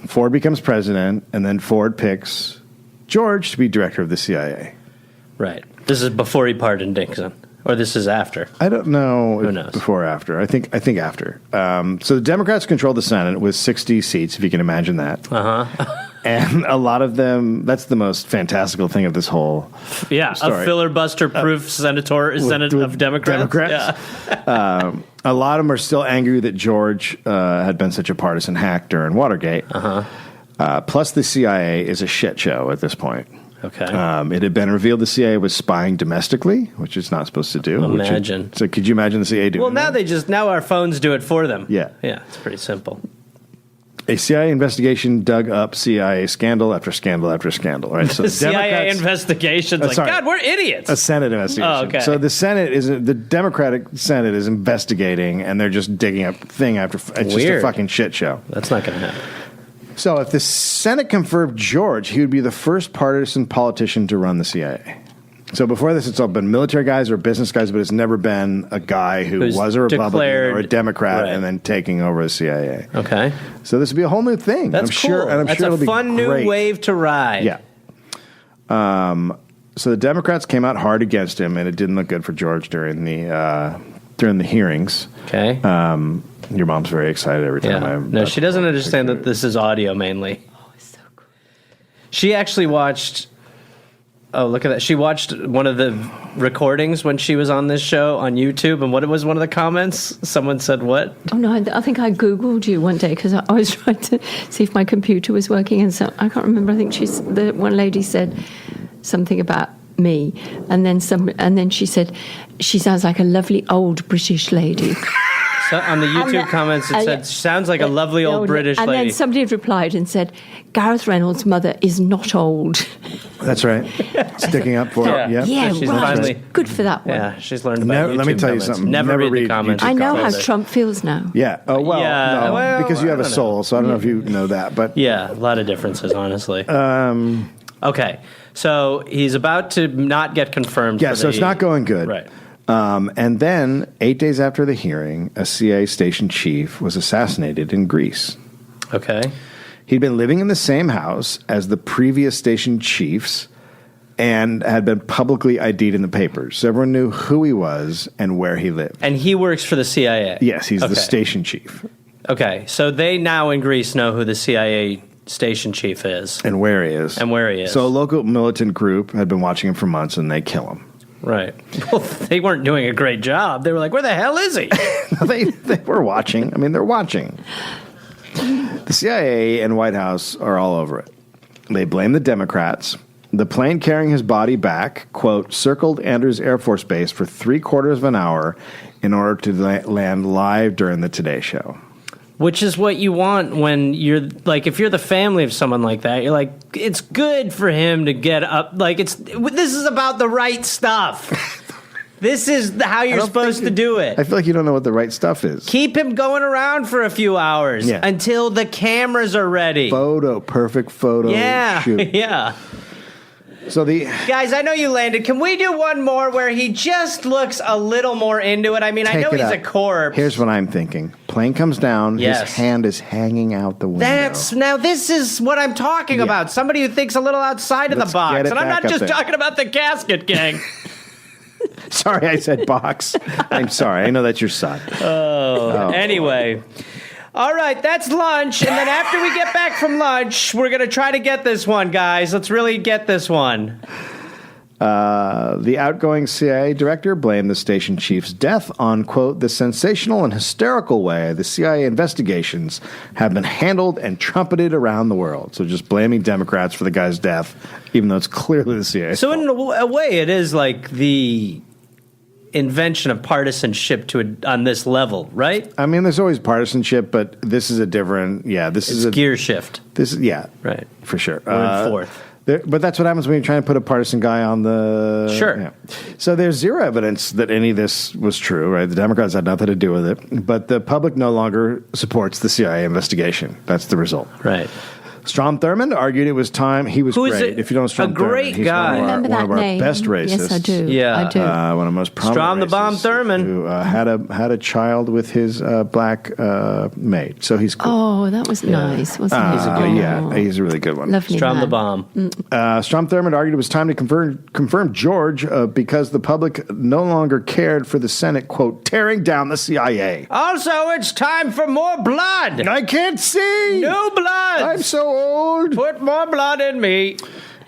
Ford becomes president, and then Ford picks George to be director of the CIA. Right. This is before he pardoned Nixon. Or this is after. I don't know. Who knows? Before or after. I think after. So the Democrats controlled the Senate with 60 seats, if you can imagine that. Uh-huh. And a lot of them, that's the most fantastical thing of this whole story. A filibuster-proof Senate of Democrats. Yeah. A lot of them are still angry that George had been such a partisan hack during Watergate. Plus the CIA is a shit show at this point. Okay. It had been revealed the CIA was spying domestically, which it's not supposed to do. Imagine. So could you imagine the CIA doing Well, that? now our phones do it for them. Yeah. Yeah, it's pretty simple. A CIA investigation dug up CIA scandal after scandal after scandal. Right. So The CIA Democrats- investigations, sorry. God, we're idiots. A Senate investigation. Oh, okay. So the Democratic Senate is investigating, and they're just digging up thing after. It's just a Weird. fucking shit show. That's not going to happen. So if the Senate confirmed George, he would be the first partisan politician to run the CIA. So before this, it's all been military guys or business guys, but it's never been a guy who Who's was a Republican declared- or a Democrat right. and then taking over the CIA. Okay. So this would be a whole new thing. That's I'm cool. sure, and I'm That's sure it'll a be fun new great. wave to ride. Yeah. So the Democrats came out hard against him, and it didn't look good for George during the hearings. Okay. Your mom's very excited every time. Yeah. No, she doesn't understand that this is audio mainly. Oh, it's so cool. She actually watched. Oh, look at that! She watched one of the recordings when she was on this show on YouTube, and what was one of the comments? Someone said, "What?" Oh no, I think I Googled you one day because I was trying to see if my computer was working, and so I can't remember. I think the one lady said something about me, and then she said she sounds like a lovely old British lady. So on the YouTube then- comments, it said, "Sounds like a lovely old British and lady." then somebody had replied and said, Gareth Reynolds' mother is not old. That's right. Sticking up for Yeah. it. Yep. Yeah, So she's right. finally- Good for that one. Yeah, she's learned about Never- YouTube let me tell you comments. something. Never Never read the read comments. YouTube I know how comments. Trump feels now. Yeah. Oh, well, Yeah, no, well, because you have I a don't soul, so I don't know if you know that. But Yeah, a lot of differences, honestly. Okay, so he's about to not get confirmed. yeah, for so it's the- not going good. Right. And then 8 days after the hearing, a CIA station chief was assassinated in Greece. Okay. He'd been living in the same house as the previous station chiefs and had been publicly ID'd in the papers. So everyone knew who he was and where he lived. And he works for the CIA. Yes, he's Okay. the station chief. Okay, so they now in Greece know who the CIA station chief is. And where he is. And where he is. So a local militant group had been watching him for months, and they kill him. Right. Well, they weren't doing a great job. They were like, where the hell is he? they were watching. I mean, they're watching. The CIA and White House are all over it. They blame the Democrats. The plane carrying his body back, quote, circled Andrews Air Force Base for 3/4 of an hour in order to land live during the Today Show. Which is what you want when you're like, if you're the family of someone like that, you're like, it's good for him to get up. Like, this is about the right stuff. This is how you're supposed to do it. I feel like you don't know what the right stuff is. Keep him going around for a few hours Yeah. until the cameras are ready. Perfect photo Yeah, shoot. yeah. So the Guys, I know you landed. Can we do one more where he just looks a little more into it? I mean, I take know it he's out. a corpse. Here's what I'm thinking. Plane comes down. Yes. His hand is hanging out the window. Now this is what I'm talking Yeah. about. Somebody who thinks a little outside of Let's the box. get it And I'm back not up just there. talking about the casket gang. Sorry, I said box. I'm sorry. I know that's your son. Anyway. All right, that's lunch. And then after we get back from lunch, we're going to try to get this one, guys. Let's really get this one. The outgoing CIA director blamed the station chief's death on, quote, the sensational and hysterical way the CIA investigations have been handled and trumpeted around the world. So just blaming Democrats for the guy's death, even though it's clearly the CIA. So in a way, it is like the invention of partisanship on this level, right? I mean, there's always partisanship, but this is a different, this is a Gear shift. This is, Right. for sure. We're in fourth. But that's what happens when you're trying to put a partisan guy on the... Sure. Yeah. So there's zero evidence that any of this was true, right? The Democrats had nothing to do with it. But the public no longer supports the CIA investigation. That's the result. Right. Strom Thurmond argued it was time. He was Who is great. it? If you don't know Strom A great Thurmond, he's guy. one of our, Remember one that of our name? best racists. Yes, I do. Yeah. I do. One of the most prominent Strom the Bomb racists Thurmond. who had a child with his black maid. So he's cool. Oh, that was nice, wasn't it? Oh. Yeah, he's a really good one. Lovely Strom the man. Bomb. Strom Thurmond argued it was time to confirm George because the public no longer cared for the Senate, quote, tearing down the CIA. Also, it's time for more blood. I can't see. New blood. I'm so old. Put more blood in me.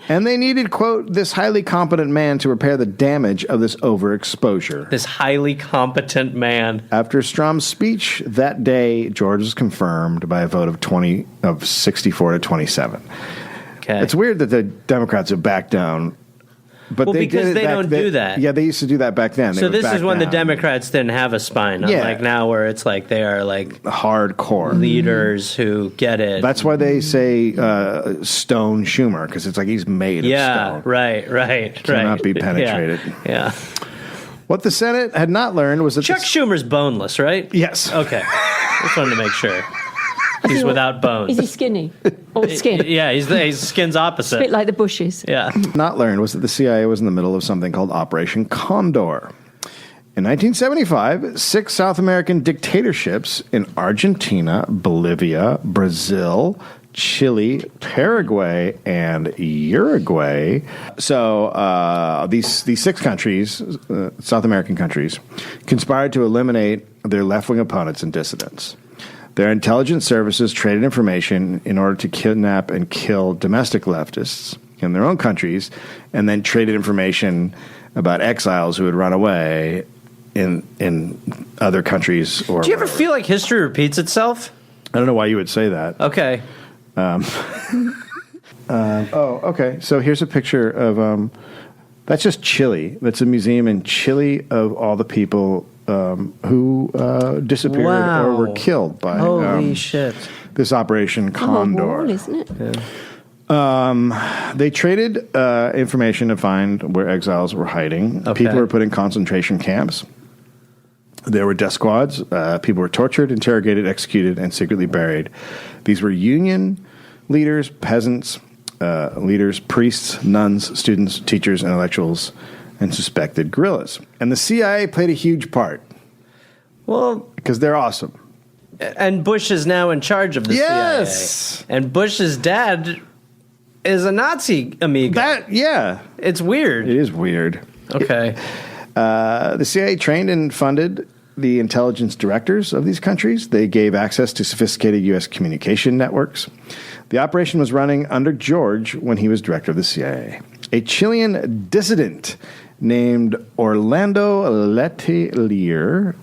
And they needed, quote, this highly competent man to repair the damage of this overexposure. This highly competent man. After Strom's speech that day, George was confirmed by a vote of 64 to 27. Okay. It's weird that the Democrats have backed down. But Well, they because did it they back don't do that. Yeah, they used to do that back then. They So would this back is when the down. Democrats didn't have a spine, Yeah. unlike now where it's like they are like hardcore leaders who get it. That's why they say Stone Schumer, because it's like he's made of yeah, stone. right. Cannot be penetrated. Yeah. What the Senate had not learned was that Chuck Schumer's boneless, right? Yes. Okay. Just wanted to make sure. He's without bones. Is he skinny? Or skin? Yeah, his skin's A opposite. bit like the Bushes. Yeah. not learned was that the CIA was in the middle of something called Operation Condor. In 1975, 6 South American dictatorships in Argentina, Bolivia, Brazil, Chile, Paraguay, and Uruguay. So these 6 countries, South American countries, conspired to eliminate their left-wing opponents and dissidents. Their intelligence services traded information in order to kidnap and kill domestic leftists in their own countries, and then traded information about exiles who had run away in other countries. Or Do you ever feel like history repeats itself? I don't know why you would say that. Okay. Okay. So here's a picture of that's just Chile. That's a museum in Chile of all the people who disappeared Wow. or were killed by Holy shit. this Operation Oh, Condor. wall, isn't it? They traded information to find where exiles were hiding. Okay. People were put in concentration camps. There were death squads. People were tortured, interrogated, executed, and secretly buried. These were union leaders, peasants, leaders, priests, nuns, students, teachers, intellectuals, and suspected guerrillas. And the CIA played a huge part Well, because they're awesome. and Bush is now in charge of the Yes. CIA. And Bush's dad is a Nazi amigo. It's weird. It is weird. Okay. The CIA trained and funded the intelligence directors of these countries. They gave access to sophisticated U.S. communication networks. The operation was running under George when he was director of the CIA. A Chilean dissident named Orlando Letelier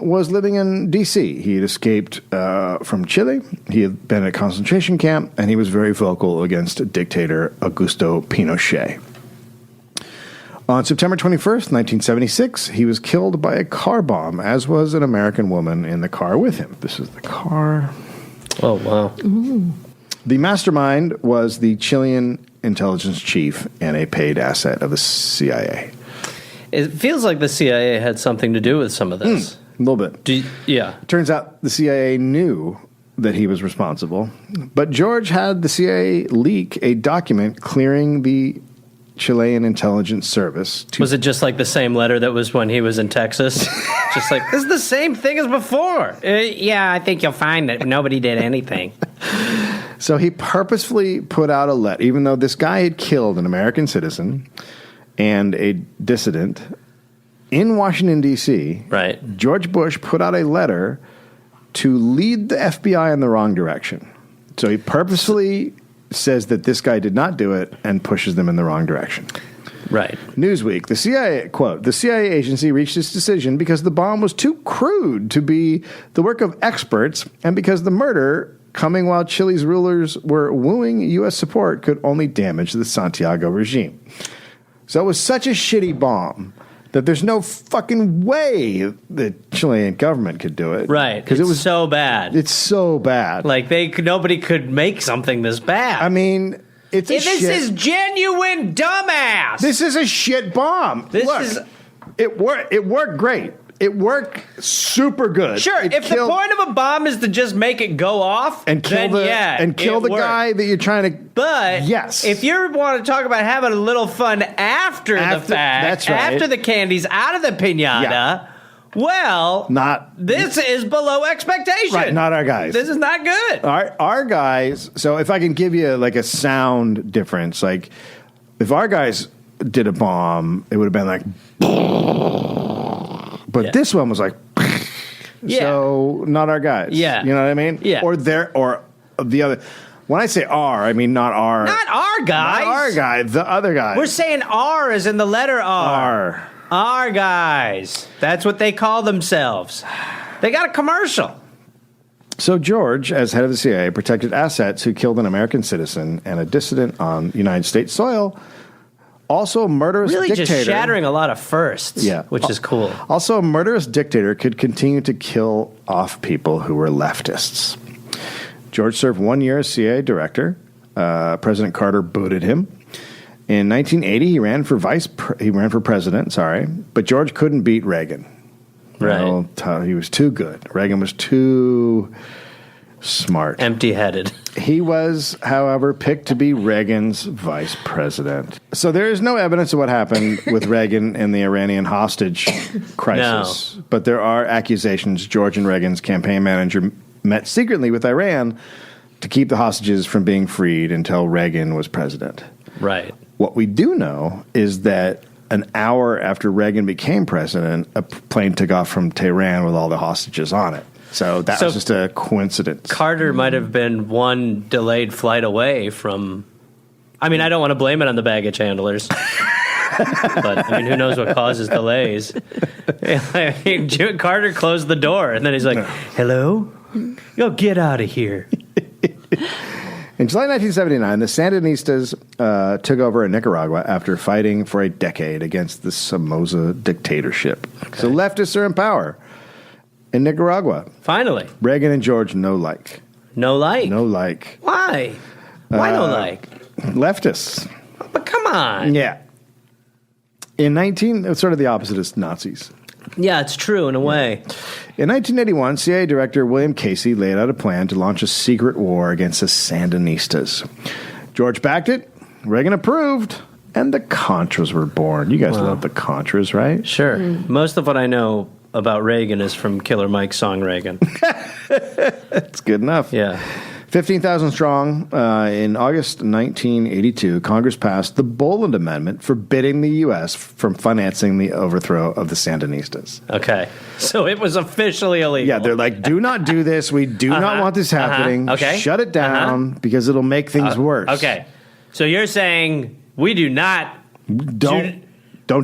was living in D.C. He had escaped from Chile. He had been at a concentration camp, and he was very vocal against dictator Augusto Pinochet. On September 21st, 1976, he was killed by a car bomb, as was an American woman in the car with him. This is the car. Oh, wow. The mastermind was the Chilean intelligence chief and a paid asset of the CIA. It feels like the CIA had something to do with some of this. A little bit. Yeah. Turns out the CIA knew that he was responsible, but George had the CIA leak a document clearing the Chilean intelligence service. Was it just like the same letter that was when he was in Texas? Just like, this is the same thing as before. Yeah, I think you'll find that nobody did anything. So he purposefully put out a letter, even though this guy had killed an American citizen and a dissident in Washington, D.C. Right. George Bush put out a letter to lead the FBI in the wrong direction. So he purposefully says that this guy did not do it and pushes them in the wrong direction. Right. Newsweek, the CIA, quote, the CIA agency reached its decision because the bomb was too crude to be the work of experts and because the murder, coming while Chile's rulers were wooing U.S. support, could only damage the Santiago regime. So it was such a shitty bomb that there's no fucking way the Chilean government could do it. Right. Because it was so bad. It's so bad. Like, nobody could make something this bad. I mean, it's a this shit. is genuine dumbass. This is a shit bomb. It worked great. It worked super good. Sure, It if killed- the point of a bomb is to just make it go off, and kill then the it worked. guy that you're trying to. But yes, if you want to talk about having a little fun after the fact, that's right. after the candy's out of the piñata, Yeah. well, not this is below expectation. right. Not our guys. This is not good. Our guys. So if I can give you like a sound difference, like if our guys did a bomb, it would have been like. But this one was like. Yeah. So not our guys. Yeah. You know what I mean? Yeah. Or the other. When I say our, I mean not our. Not our guys. Not our guy. The other guy. We're saying R as in the letter R. R. Our guys. That's what they call themselves. They got a commercial. So George, as head of the CIA, protected assets who killed an American citizen and a dissident on United States soil. Also, a murderous Really dictator. just shattering a lot of firsts, Yeah. which is cool. Also, a murderous dictator could continue to kill off people who were leftists. George served 1 year as CIA director. President Carter booted him. In 1980, he ran for president. But George couldn't beat Reagan. Right. He was too good. Reagan was too smart. Empty-headed. He was, however, picked to be Reagan's vice president. So there is no evidence of what happened with Reagan and the Iranian hostage crisis. No. But there are accusations George and Reagan's campaign manager met secretly with Iran to keep the hostages from being freed until Reagan was president. Right. What we do know is that an hour after Reagan became president, a plane took off from Tehran with all the hostages on it. So that was just a coincidence. Carter might have been one delayed flight away from... I mean, I don't want to blame it on the baggage handlers. But, I mean, who knows what causes delays. I mean, Carter closed the door, and then he's like, hello? Yo, get out of here. In July 1979, the Sandinistas took over in Nicaragua after fighting for a decade against the Somoza dictatorship. Okay. So leftists are in power in Nicaragua. Finally. Reagan and George, no like. No like? No like. Why? Why no like? Leftists. But come on. Yeah. It's sort of the opposite of Nazis. Yeah, it's true in a way. In 1981, CIA Director William Casey laid out a plan to launch a secret war against the Sandinistas. George backed it, Reagan approved, and the Contras were born. You guys love the Contras, right? Sure. Most of what I know about Reagan is from Killer Mike's song Reagan. That's good enough. Yeah. 15,000 strong, in August 1982, Congress passed the Boland Amendment forbidding the U.S. from financing the overthrow of the Sandinistas. Okay. So it was officially illegal. Yeah, they're like, do not do this. We do not want this happening. Okay. Shut it down because it'll make things worse. Okay. So you're saying we do not... Don't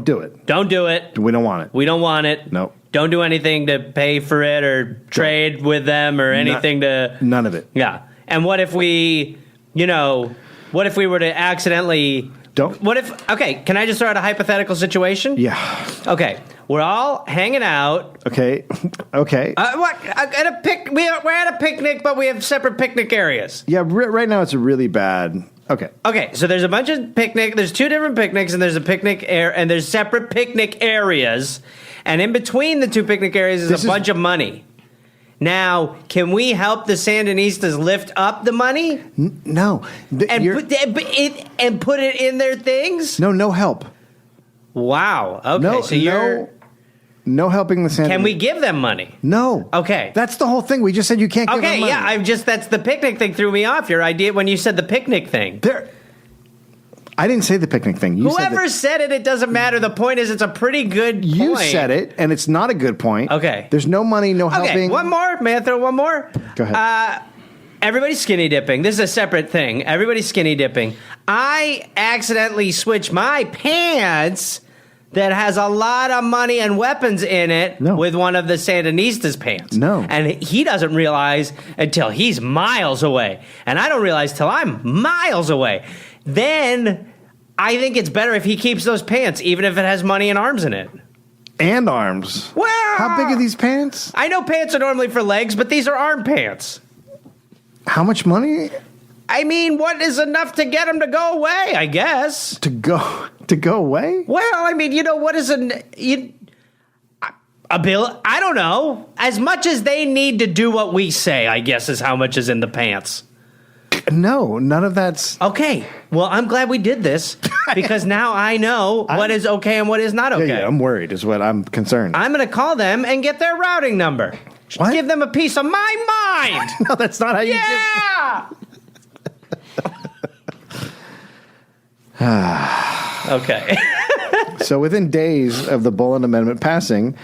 do it. Don't do it. We don't want it. We don't want it. Nope. Don't do anything to pay for it or trade with them or anything None of it. Yeah. And what if we, what if we were to accidentally... Okay, can I just throw out a hypothetical situation? Yeah. Okay, we're all hanging out. Okay. We're at a picnic, but we have separate picnic areas. Yeah, right now it's a really bad... Okay, so there's a bunch of there's two different picnics, and there's a picnic and there's separate picnic areas, and in between the two picnic areas is a bunch of money. Now, can we help the Sandinistas lift up the money? No. And put it in their things? No help. Wow. Okay, no helping the Sandinistas. Can we give them money? No. Okay. That's the whole thing. We just said you can't give them money. Okay, yeah, that's the picnic thing threw me off. Your idea when you said the picnic thing. I didn't say the picnic thing. Whoever said it doesn't matter. The point is it's a pretty good point. You said it, and it's not a good point. Okay. There's no money, no helping. Okay, one more. May I throw one more? Go ahead. Everybody's skinny dipping. This is a separate thing. Everybody's skinny dipping. I accidentally switched my pants that has a lot of money and weapons in it with one of the Sandinistas' pants. No. And he doesn't realize until he's miles away. And I don't realize till I'm miles away. Then I think it's better if he keeps those pants, even if it has money and arms in it. And arms. Well, how big are these pants? I know pants are normally for legs, but these are arm pants. How much money? I mean, what is enough to get him to go away, I guess? To go away? Well, I mean, what is a bill? I don't know. As much as they need to do what we say, I guess, is how much is in the pants. No, none of that's... Okay. Well, I'm glad we did this because now I know what is okay and what is not okay. Yeah, I'm worried is what I'm concerned. I'm going to call them and get their routing number. What? Give them a piece of my mind. No, that's not how you Okay. So within days of the Boland Amendment passing,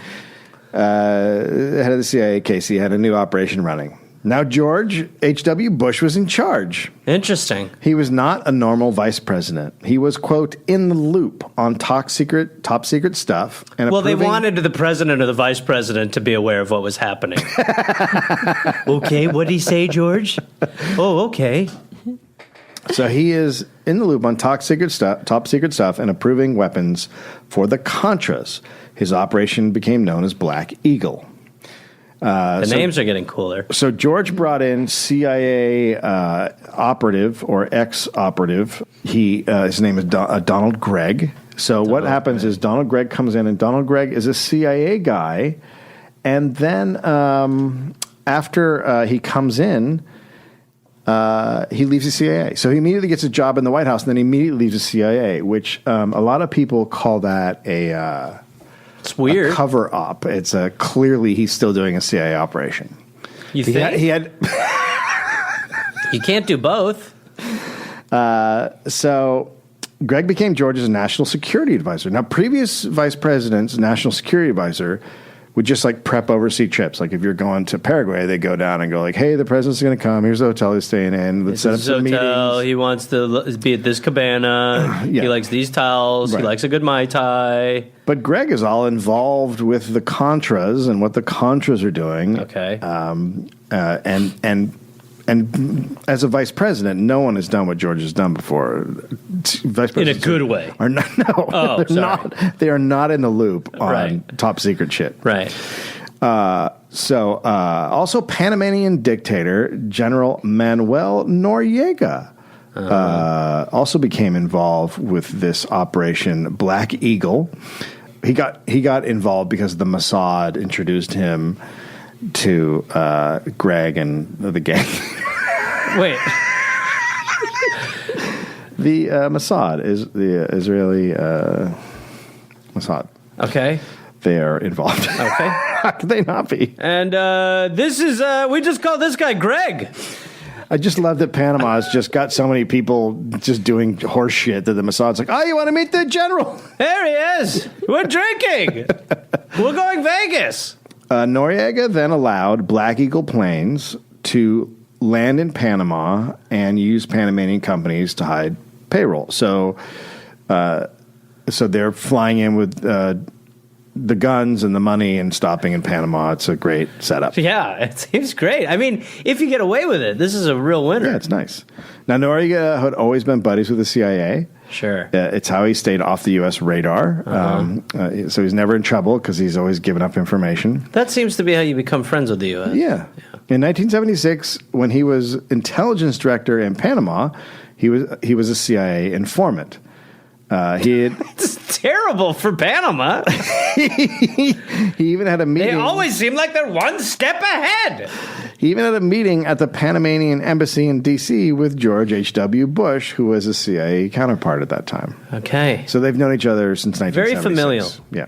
the head of the CIA, Casey, had a new operation running. Now, George H.W. Bush was in charge. Interesting. He was not a normal vice president. He was, quote, in the loop on top secret stuff. And Well, they approving- wanted the president or the vice president to be aware of what was happening. Okay, what did he say, George? Oh, okay. So he is in the loop on top secret stuff and approving weapons for the Contras. His operation became known as Black Eagle. The names are getting cooler. So George brought in CIA operative or ex-operative. His name is Donald Gregg. So what happens is Donald Gregg comes in, and Donald Gregg is a CIA guy. And then after he comes in, he leaves the CIA. So he immediately gets a job in the White House, and then he immediately leaves the CIA, which a lot of people call that It's weird. a cover-up. It's clearly he's still doing a CIA operation. You think? He had You can't do both. So Greg became George's national security advisor. Now, previous vice presidents, national security advisor, would just like prep overseas trips. Like if you're going to Paraguay, they go down and go like, "Hey, the president's going to come. Here's the hotel he's staying in. Let's set up some hotel. meetings." He wants to be at this cabana. Yeah. He likes these towels. Right. He likes a good Mai Tai. But Greg is all involved with the Contras and what the Contras are doing. Okay. And as a vice president, no one has done what George has done before. Vice presidents good way. Are not, no, Oh, they're sorry. not. They are not in the loop on Right. top secret shit. Right. Also Panamanian dictator General Manuel Noriega also became involved with this Operation Black Eagle. He got involved because the Mossad introduced him to Greg and the gang. Wait. The Mossad is the Israeli Mossad. Okay. They are involved. Okay. How could they not be? And this is, we just call this guy Greg. I just love that Panama's just got so many people just doing horse shit that the Mossad's like, "Oh, you want to meet the general?" There he is. We're drinking. We're going Vegas. Noriega then allowed Black Eagle planes to land in Panama and use Panamanian companies to hide payroll. So they're flying in with the guns and the money and stopping in Panama. It's a great setup. Yeah, it seems great. I mean, if you get away with it, this is a real winner. Yeah, it's nice. Now, Noriega had always been buddies with the CIA. Sure. It's how he stayed off the U.S. radar. So he's never in trouble because he's always given up information. That seems to be how you become friends with the U.S. Yeah. In 1976, when he was intelligence director in Panama, he was a CIA informant. It's terrible for Panama. He even had a meeting. They always seem like they're one step ahead. He even had a meeting at the Panamanian embassy in D.C. with George H.W. Bush, who was a CIA counterpart at that time. Okay. So they've known each other since 1976. Very familial. Yeah.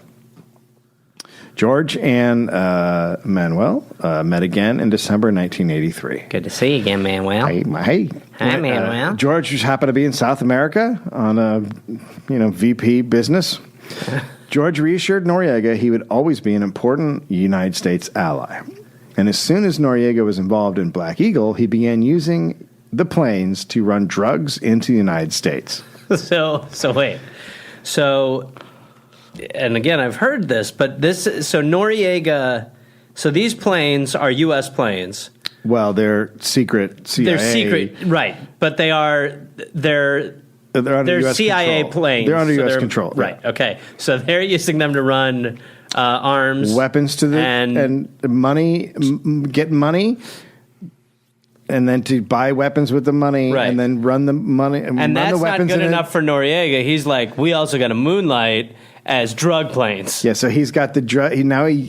George and Manuel met again in December 1983. Good to see you again, Manuel. Hey. Hi, Manuel. George just happened to be in South America on a, VP business. George reassured Noriega he would always be an important United States ally. And as soon as Noriega was involved in Black Eagle, he began using the planes to run drugs into the United States. So wait. So, and again, I've heard this, but Noriega, so these planes are U.S. planes. Well, they're secret CIA. They're secret, right? But they're under US CIA control. planes. They're under so U.S. control. Right. Okay. So they're using them to run arms, Weapons to the and money, get money, and then to buy weapons with the money, Right. and then run the money and run that's the not weapons good in enough for Noriega. He's like, we also got to moonlight as drug planes. Yeah, so he's got the drug.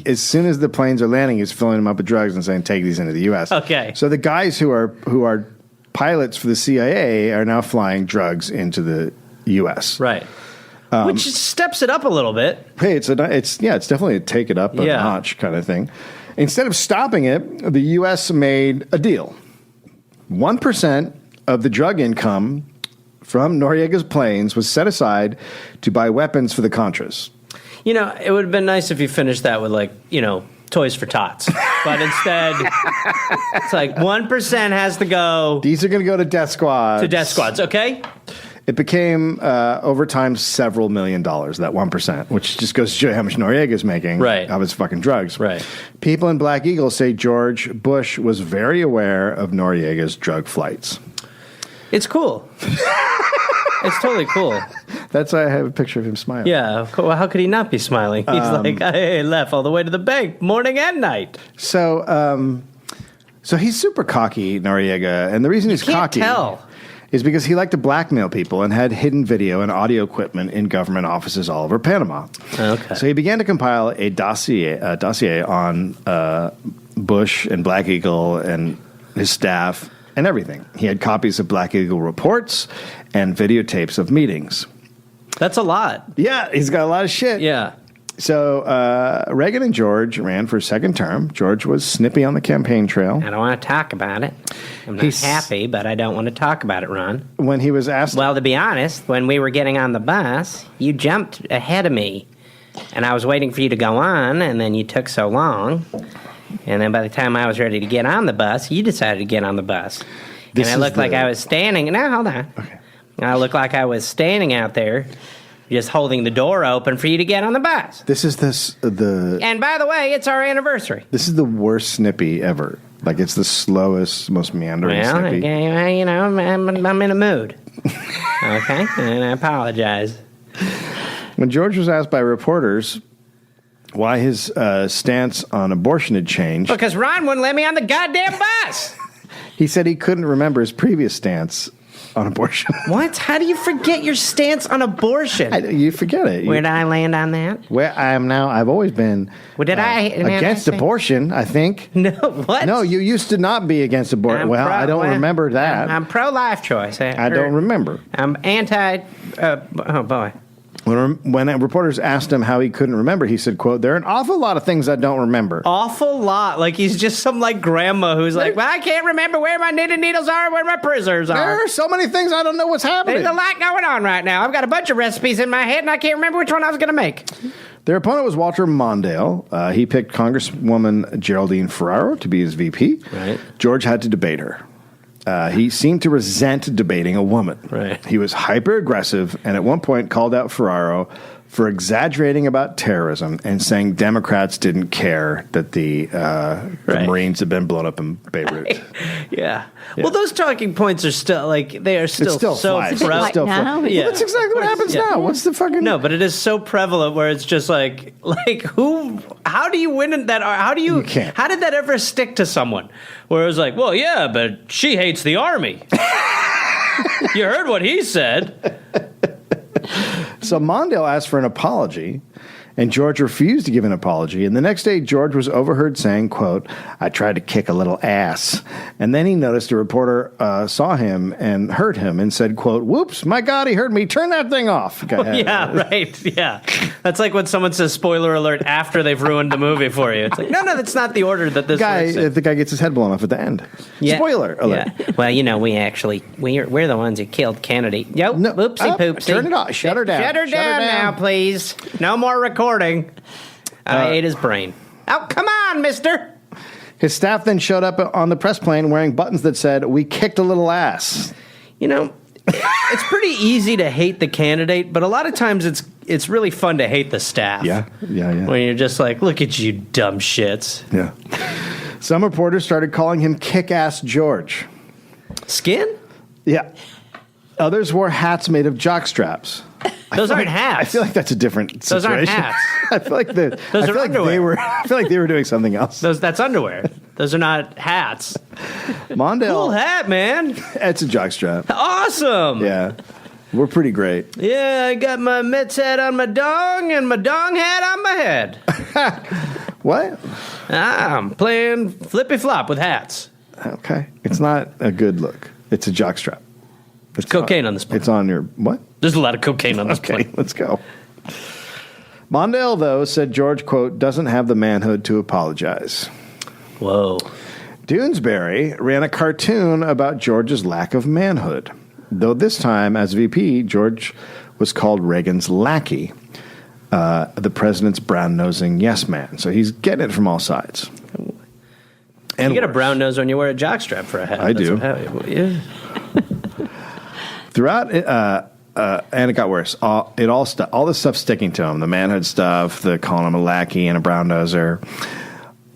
As soon as the planes are landing, he's filling them up with drugs and saying, "Take these into the U.S." Okay. So the guys who are pilots for the CIA are now flying drugs into the U.S. Right. Which steps it up a little bit. Hey, it's definitely a take it up a notch kind of thing. Instead of stopping it, the U.S. made a deal. 1% of the drug income from Noriega's planes was set aside to buy weapons for the Contras. It would have been nice if you finished that with Toys for Tots. But instead, it's like 1% has to go These are going to go to death squads. to death squads, okay? It became, over time, several $1 million, that 1%, which just goes to show you how much Noriega's making Right. of his fucking drugs. Right. People in Black Eagle say George Bush was very aware of Noriega's drug flights. It's cool. It's totally cool. That's why I have a picture of him smiling. Yeah, well, how could he not be smiling? He's like, I left all the way to the bank, morning and night. So he's super cocky, Noriega, and the reason he's Can't cocky tell. is because he liked to blackmail people and had hidden video and audio equipment in government offices all over Panama. Okay. So he began to compile a dossier on Bush and Black Eagle and his staff and everything. He had copies of Black Eagle reports and videotapes of meetings. That's a lot. Yeah, he's got a lot of shit. Yeah. So Reagan and George ran for a second term. George was snippy on the campaign trail. I don't want to talk about it. I'm not happy, but I don't want to talk about it, Ron. When he was asked... Well, to be honest, when we were getting on the bus, you jumped ahead of me. And I was waiting for you to go on, and then you took so long. And then by the time I was ready to get on the bus, you decided to get on the bus. This and I is looked like the- I was standing... Now, hold on. Okay. I looked like I was standing out there, just holding the door open for you to get on the bus. This is the And by the way, it's our anniversary. this is the worst snippy ever. Like, it's the slowest, most meandering Well, snippy. okay, you know, I'm in a mood. Okay? And I apologize. When George was asked by reporters why his stance on abortion had changed, Because Ron wouldn't let me on the goddamn bus. he said he couldn't remember his previous stance on abortion. What? How do you forget your stance on abortion? You forget it. Where did I land on that? Where I am now, I've always been Well, did I against say- abortion, I think. No, what? No, you used to not be against abortion. Well, I don't remember that. I'm pro-life choice. I don't remember. I'm anti... oh, boy. When reporters asked him how he couldn't remember, he said, quote, "There are an awful lot of things I don't remember." Awful lot. Like he's just some like grandma who's like, well, I can't remember where my knitting needles are, where my prisers There are. are so many things I don't know what's happening. There's a lot going on right now. I've got a bunch of recipes in my head, and I can't remember which one I was going to make. Their opponent was Walter Mondale. He picked Congresswoman Geraldine Ferraro to be his VP. Right. George had to debate her. He seemed to resent debating a woman. Right. He was hyper aggressive and at one point called out Ferraro for exaggerating about terrorism and saying Democrats didn't care that the Right. Marines had been blown up in Beirut. Yeah. Well, those talking points are still like they are still, still so flies. It's a bit like now. Well, Yeah. that's exactly what happens now. What's the fucking... No, but it is so prevalent where it's just like who? How do you win in that? How do you? can't. How did that ever stick to someone? Where it was like, well, yeah, but she hates the army. You heard what he said. So Mondale asked for an apology, and George refused to give an apology. And the next day, George was overheard saying, quote, "I tried to kick a little ass." And then he noticed a reporter saw him and heard him and said, quote, "Whoops, my God, he heard me. Turn that thing off." Yeah, right. Yeah. That's like when someone says spoiler alert after they've ruined the movie for you. It's like, no, that's not the order that this works in. The guy gets his head blown off at the end. Yeah. Spoiler alert. Yeah. Well, you know, we're the ones who killed Kennedy. Yo, No, oopsie up, poopsie. turn it off. Shut her down. Shut her Shut her down down. now, please. No more recording. I ate his brain. Oh, come on, mister. His staff then showed up on the press plane wearing buttons that said, "We kicked a little ass." You know, it's pretty easy to hate the candidate, but a lot of times it's really fun to hate the staff. Yeah. When you're just like, look at you dumb shits. Yeah. Some reporters started calling him Kick-Ass George. Skin? Yeah. Others wore hats made of jock straps. Those aren't hats. I feel like that's a different situation. Those aren't hats. I feel like Those are underwear. I feel like they were doing something else. That's underwear. Those are not hats. Mondale, Cool hat, man. it's a jock strap. Awesome. Yeah, we're pretty great. Yeah, I got my Mets hat on my dong and my dong hat on my head. What? I'm playing flippy flop with hats. Okay, it's not a good look. It's a jock strap. It's Cocaine on this plane. It's on your what? There's a lot of cocaine on this Okay, plane. let's go. Mondale, though, said George, quote, "doesn't have the manhood to apologize." Whoa. Doonesbury ran a cartoon about George's lack of manhood, though this time, as VP, George was called Reagan's lackey. the president's brown-nosing yes man. So he's getting it from all sides. And You get a worse. brown nose when you wear a jockstrap for a hat. I do. Yeah. Throughout, and it got worse. All this stuff sticking to him. The manhood stuff, the calling him a lackey and a brown noser.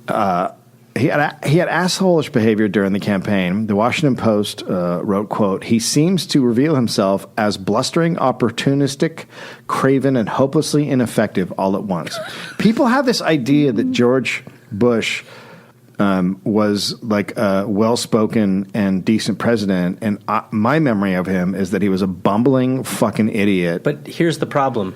He had assholeish behavior during the campaign. The Washington Post wrote, quote, "He seems to reveal himself as blustering, opportunistic, craven, and hopelessly ineffective all at once." People have this idea that George Bush was like a well-spoken and decent president, and my memory of him is that he was a bumbling fucking idiot. But here's the problem.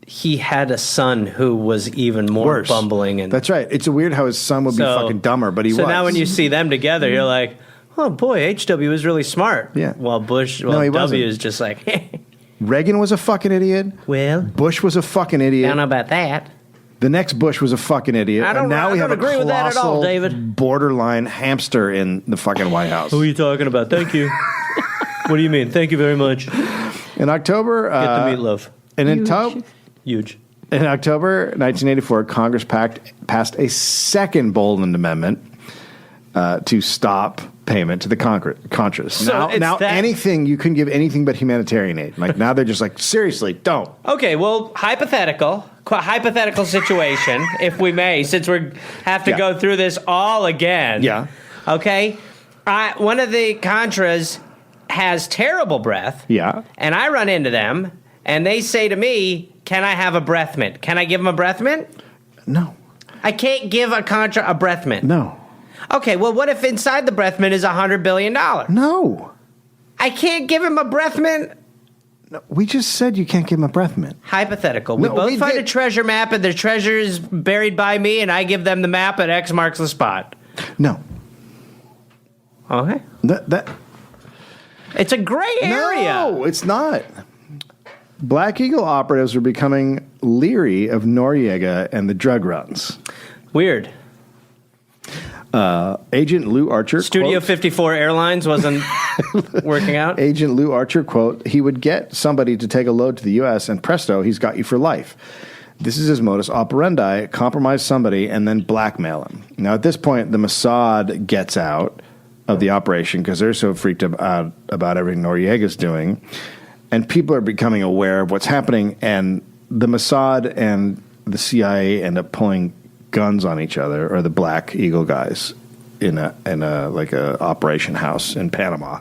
He had a son who was even more Worse. bumbling. And That's right. It's weird how his son would be fucking dumber, but he was. So now when you see them together, you're like, oh boy, H.W. is really smart. Yeah. While he W wasn't. is just like, Reagan was a fucking idiot. well, Bush was a fucking I idiot. don't know about that. The next Bush was a fucking idiot. I don't- and now I we don't have a agree with that at all, colossal David. borderline hamster in the fucking White House. Who are you talking about? Thank you. What do you mean? Thank you very much. In October, Get the meatloaf. and in, Huge. Huge. in October 1984, Congress passed a second Boland Amendment to stop payment to the Contras. So it's now that- anything, you couldn't give anything but humanitarian aid. Like now they're just like, seriously, don't. Okay, well, hypothetical situation, if we may, since we have to Yeah. go through this all again. Yeah. Okay. One of the Contras has terrible breath. Yeah. And I run into them, and they say to me, "Can I have a breath mint? Can I give them a breath mint?" No. I can't give a Contra a breath mint. No. Okay, well, what if inside the breath mint is $100 billion? No. I can't give him a breath mint. We just said you can't give him a breath mint. Hypothetical. We No, both we find did- a treasure map, and their treasure is buried by me, and I give them the map, and X marks the spot. No. Okay. That It's a gray area. No, it's not. Black Eagle operatives are becoming leery of Noriega and the drug runs. Weird. Agent Lou Archer, Studio quote, 54 Airlines wasn't working out. Agent Lou Archer, quote, "He would get somebody to take a load to the U.S. and presto, he's got you for life. This is his modus operandi, compromise somebody and then blackmail him." Now, at this point, the Mossad gets out of the operation because they're so freaked out about everything Noriega's doing. And people are becoming aware of what's happening. And the Mossad and the CIA end up pulling guns on each other, or the Black Eagle guys, in a like a operation house in Panama.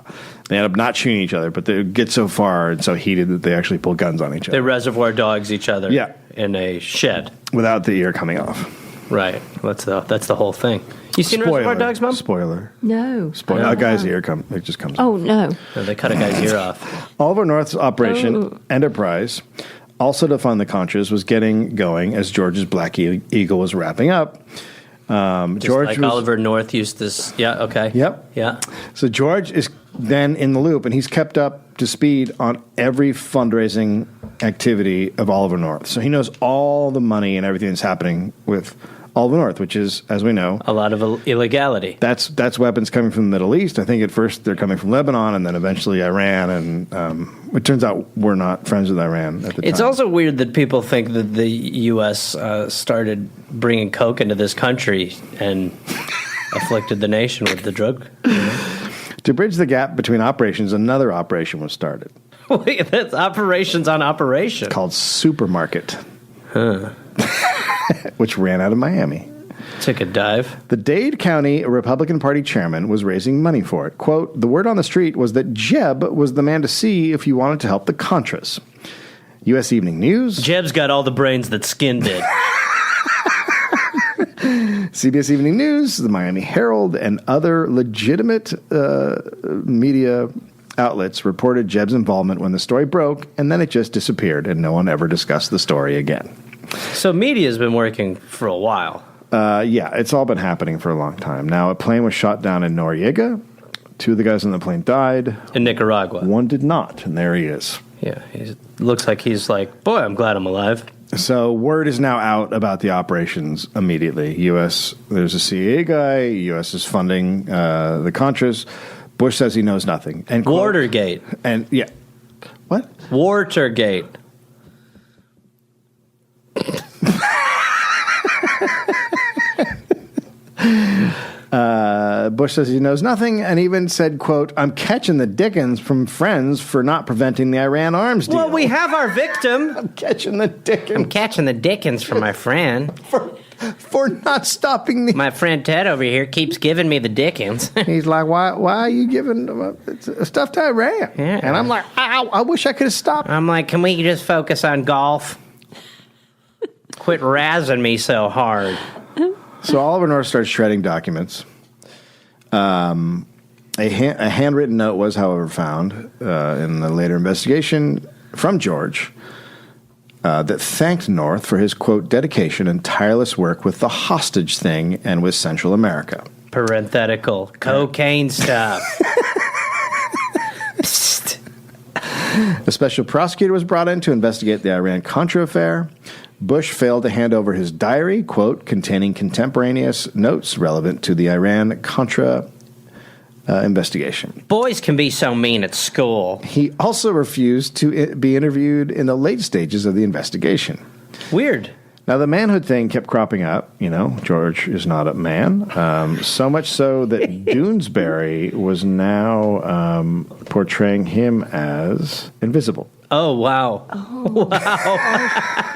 They end up not shooting each other, but they get so far and so heated that they actually pull guns on each They other reservoir dogs each other Yeah. in a shed. without the ear coming off. Right. That's the whole thing. You seen Reservoir Dogs, Mom? Spoiler. No. Spoiler. I A guy's haven't. ear it just comes. Oh, no. No, they cut a guy's ear off. Oliver North's Operation Oh. Enterprise, also to fund the Contras, was getting going as George's Black Eagle was wrapping up. Just George like was, Oliver North used to. Yeah, okay. Yep. Yeah. So George is then in the loop, and he's kept up to speed on every fundraising activity of Oliver North. So he knows all the money and everything that's happening with Oliver North, which is, as we know, A lot of illegality. that's weapons coming from the Middle East. I think at first they're coming from Lebanon, and then eventually Iran. And it turns out we're not friends with Iran at the time. It's also weird that people think that the U.S. Started bringing coke into this country and afflicted the nation with the drug. To bridge the gap between operations, another operation was started Wait, that's operations on operation. called Supermarket, which ran out of Miami. Took a dive. The Dade County Republican Party chairman was raising money for it. Quote, "The word on the street was that Jeb was the man to see if you wanted to help the Contras." U.S. Evening News, Jeb's got all the brains that Skin did. CBS Evening News, the Miami Herald, and other legitimate media outlets reported Jeb's involvement when the story broke, and then it just disappeared, and no one ever discussed the story again. So media's been working for a while. Yeah, it's all been happening for a long time. Now, a plane was shot down in Noriega. 2 of the guys on the plane died. In Nicaragua. One did not, and there he is. Yeah, he looks like he's like, boy, I'm glad I'm alive. So word is now out about the operations immediately. U.S. There's a CIA guy. U.S. is funding the Contras. Bush says he knows nothing. And quote, Watergate. And yeah, what? Watergate. Bush says he knows nothing and even said, quote, I'm catching the dickens from friends for not preventing the Iran arms deal. Well, we have our victim. I'm catching the dickens. I'm catching the dickens from my friend. For not stopping the... My friend Ted over here keeps giving me the dickens. He's like, why are you giving stuff to Iran? Yeah. And I'm like, I wish I could have stopped. I'm like, can we just focus on golf? Quit razzing me so hard. So Oliver North starts shredding documents. A handwritten note was, however, found in the later investigation from George that thanked North for his, quote, dedication and tireless work with the hostage thing and with Central America. Parenthetical. Cocaine stuff. Psst. A special prosecutor was brought in to investigate the Iran-Contra affair. Bush failed to hand over his diary, quote, containing contemporaneous notes relevant to the Iran-Contra investigation. Boys can be so mean at school. He also refused to be interviewed in the late stages of the investigation. Weird. Now, the manhood thing kept cropping up. You know, George is not a man. So much so that Doonesbury was now portraying him as invisible. Oh, wow. Oh. Wow.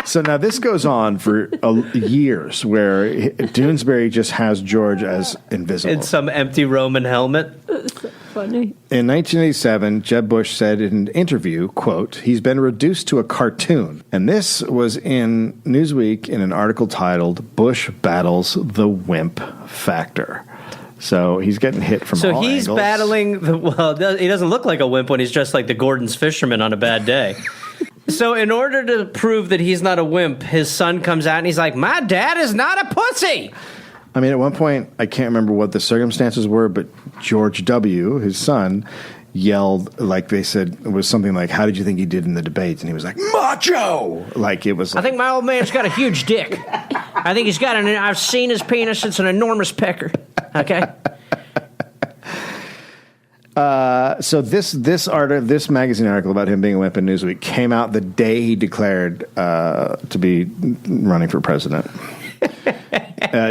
So now this goes on for years where Doonesbury just has George as invisible. In some empty Roman helmet. That's so funny. In 1987, Jeb Bush said in an interview, quote, he's been reduced to a cartoon. And this was in Newsweek in an article titled, Bush Battles the Wimp Factor. So he's getting hit from all angles. So he's battling, he doesn't look like a wimp when he's dressed like the Gordon's fisherman on a bad day. So in order to prove that he's not a wimp, his son comes out and he's like, my dad is not a pussy. I mean, at one point, I can't remember what the circumstances were, but George W., his son, yelled, like they said, it was something like, how did you think he did in the debates? And he was like, macho! Like it was like, I think my old man's got a huge dick. I think he's got I've seen his penis, it's an enormous pecker. Okay? So this magazine article about him being a wimp in Newsweek came out the day he declared to be running for president.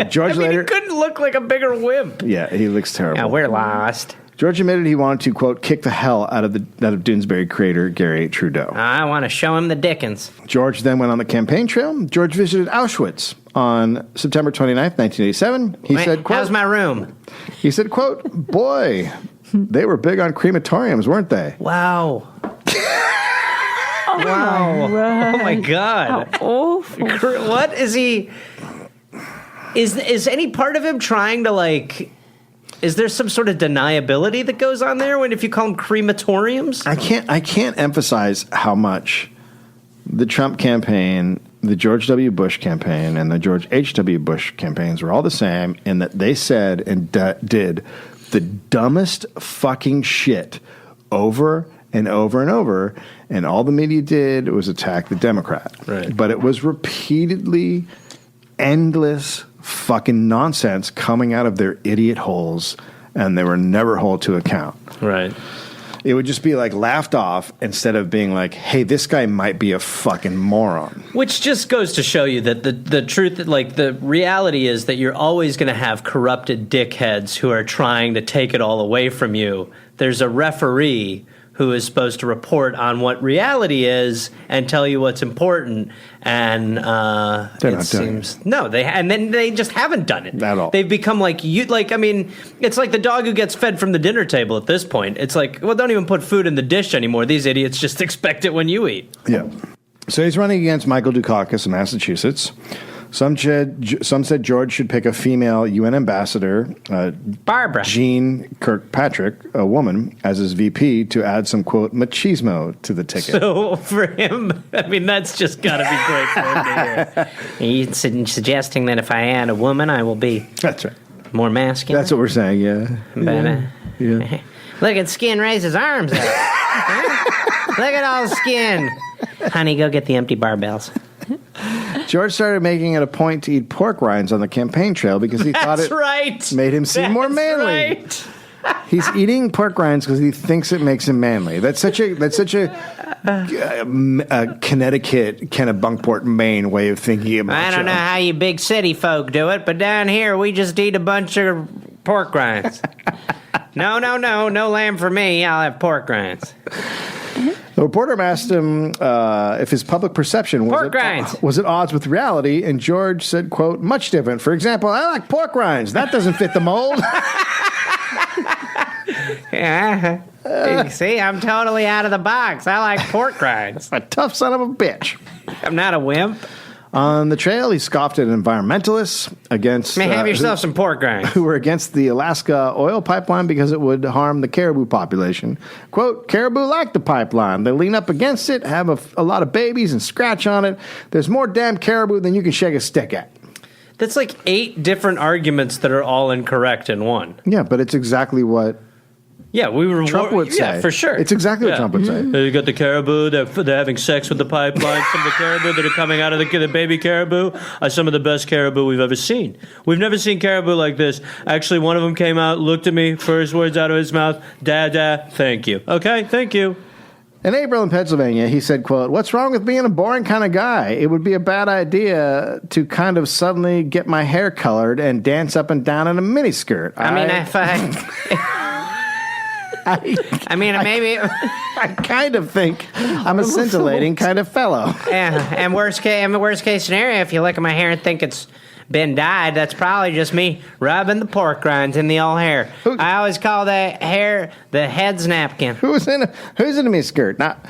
George later he couldn't look like a bigger wimp. Yeah, he looks terrible. Yeah, we're lost. George admitted he wanted to, quote, kick the hell out of Doonesbury creator Gary Trudeau. I want to show him the dickens. George then went on the campaign trail. George visited Auschwitz on September 29th, 1987. He said, quote, how's my room? He said, quote, boy, they were big on crematoriums, weren't they? Wow. Wow. Oh, my God. How awful. What is he... Is any part of him trying to, like... Is there some sort of deniability that goes on there if you call them crematoriums? I can't emphasize how much the Trump campaign, the George W. Bush campaign, and the George H.W. Bush campaigns were all the same in that they said and did the dumbest fucking shit over and over and over, and all the media did was attack the Democrat. Right. But it was repeatedly endless fucking nonsense coming out of their idiot holes, and they were never held to account. Right. It would just be like laughed off instead of being like, hey, this guy might be a fucking moron. Which just goes to show you that the truth, like the reality is that you're always going to have corrupted dickheads who are trying to take it all away from you. There's a referee who is supposed to report on what reality is and tell you what's important, and then they just haven't done it at all. They've become like you. Like, I mean, it's like the dog who gets fed from the dinner table at this point. It's like, well, don't even put food in the dish anymore. These idiots just expect it when you eat. Yeah. So he's running against Michael Dukakis in Massachusetts. Some said George should pick a female UN ambassador, Barbara Jean Kirkpatrick, a woman, as his VP to add some, quote, machismo to the ticket. So for him, I mean, that's just got to be great for him to hear. Are you suggesting that if I add a woman, I will be That's right. more masculine? That's what we're saying, yeah. Yeah. Look at Skin raise his arms up. Huh? Look at all Skin. Honey, go get the empty barbells. George started making it a point to eat pork rinds on the campaign trail because he thought it made him seem more manly. Right. He's eating pork rinds because he thinks it makes him manly. That's such a Connecticut, kind of Bunkport, Maine way of thinking about I don't know how you big city folk do it, but down here we just eat a bunch of pork rinds. No lamb for me. I'll have pork rinds. The reporter asked him if his public perception was at odds with reality, and George said, quote, much different. For example, I like pork rinds. That doesn't fit the mold. Yeah. See, I'm totally out of the box. I like pork rinds. A tough son of a bitch. I'm not a wimp. On the trail, he scoffed at environmentalists against Man, have yourself some pork rinds. who were against the Alaska oil pipeline because it would harm the caribou population. Quote, caribou like the pipeline. They lean up against it, have a lot of babies, and scratch on it. There's more damn caribou than you can shake a stick at. That's like 8 different arguments that are all incorrect in one. Yeah, but it's exactly what Yeah, we were Trump would say. Yeah, for sure. It's exactly what Trump would say. You got the caribou. They're having sex with the pipeline. Some of the caribou that are coming out of the baby caribou are some of the best caribou we've ever seen. We've never seen caribou like this. Actually, one of them came out, looked at me, first words out of his mouth, Dada, thank you. Okay, thank you. In April in Pennsylvania, he said, quote, what's wrong with being a boring kind of guy? It would be a bad idea to kind of suddenly get my hair colored and dance up and down in a miniskirt. Maybe. I kind of think I'm a scintillating kind of fellow. Yeah, and worst case scenario, if you look at my hair and think it's been dyed, that's probably just me rubbing the pork rinds in the old hair. I always call that hair the head's napkin. Who's in a miniskirt? Not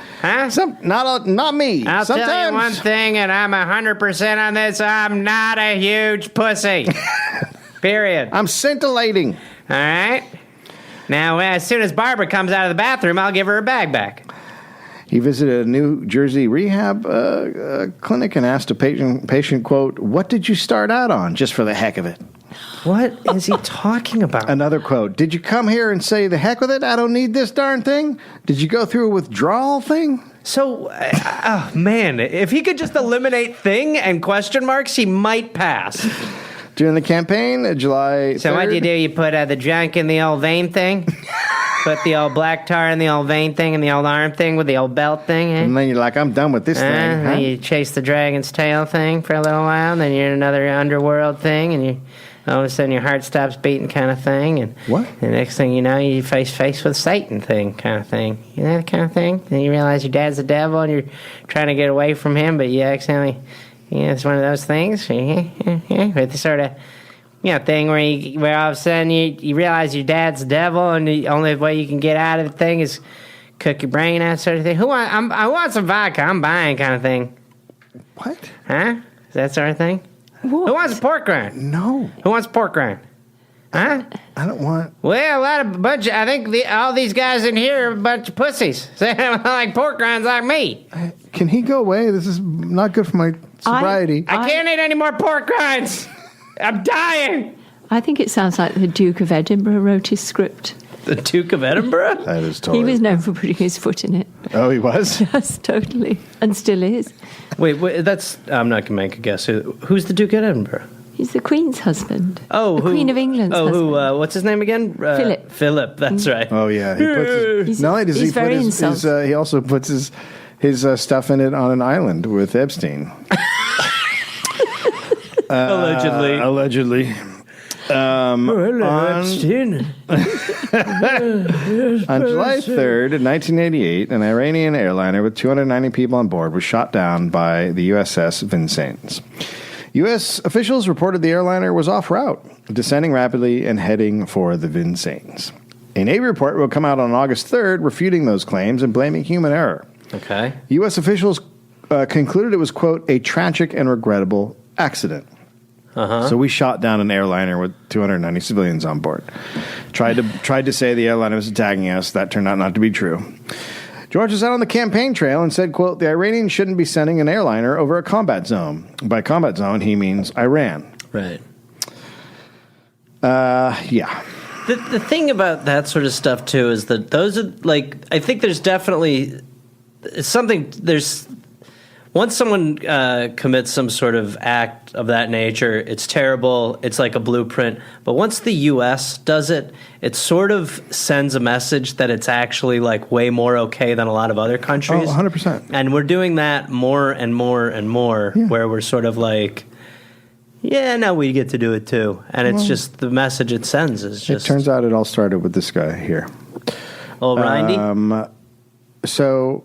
me. I'll Sometimes. tell you one thing, and I'm 100% on this. I'm not a huge pussy. Period. I'm scintillating. All right. Now, as soon as Barbara comes out of the bathroom, I'll give her a bag back. He visited a New Jersey rehab clinic and asked a patient, quote, what did you start out on, just for the heck of it? What is he talking about? Another quote, did you come here and say, the heck with it, I don't need this darn thing? Did you go through a withdrawal thing? So, oh, man, if he could just eliminate thing and question marks, he might pass. During the campaign, July 3rd. So what do? You put the junk in the old vein thing? Put the old black tar in the old vein thing and the old arm thing with the old belt thing, eh? And then you're like, I'm done with this thing. Then you chase the dragon's tail thing for a little while, and then you're in another underworld thing, and all of a sudden your heart stops beating kind of thing. And what? The next thing you know, you face with Satan thing kind of thing. You know that kind of thing? Then you realize your dad's the devil, and you're trying to get away from him, but you accidentally... Yeah, it's one of those things. With the sort of, thing where all of a sudden you realize your dad's the devil, and the only way you can get out of the thing is cook your brain out, sort of thing. I want some vodka. I'm buying, kind of thing. What? Huh? Is that sort of thing? What? Who wants a pork rind? No. Who wants pork rind? Huh? I don't want... Well, I think all these guys in here are a bunch of pussies. They like pork rinds like me. Can he go away? This is not good for my sobriety. I can't eat any more pork rinds. I'm dying. I think it sounds like the Duke of Edinburgh wrote his script. The Duke of Edinburgh? That is totally... He was known for putting his foot in it. Oh, he was? Yes, totally. And still is. Wait, that's... I'm not going to make a guess. Who's the Duke of Edinburgh? He's the Queen's husband. Oh, the Queen of England's husband. What's his name again? Philip. Philip, that's right. Oh, yeah. He puts his, not only does he put his he also puts his stuff in it on an island with Epstein. Allegedly. Allegedly. Epstein. On July 3rd, 1988, an Iranian airliner with 290 people on board was shot down by the USS Vincennes. U.S. officials reported the airliner was off route, descending rapidly and heading for the Vincennes. A Navy report will come out on August 3rd refuting those claims and blaming human error. Okay. U.S. officials concluded it was, quote, a tragic and regrettable accident. So we shot down an airliner with 290 civilians on board. Tried to say the airliner was attacking us. That turned out not to be true. George was out on the campaign trail and said, quote, the Iranians shouldn't be sending an airliner over a combat zone. By combat zone, he means Iran. Right. Yeah. The thing about that sort of stuff, too, is that those are, like, I think there's definitely something, once someone commits some sort of act of that nature, it's terrible. It's like a blueprint. But once the U.S. does it, it sort of sends a message that it's actually like way more okay than a lot of other countries. 100%. And we're doing that more and more and more, where we're sort of like, yeah, now we get to do it too. And it's just the message it sends is just. It turns out it all started with this guy here. Oh, Rindy? So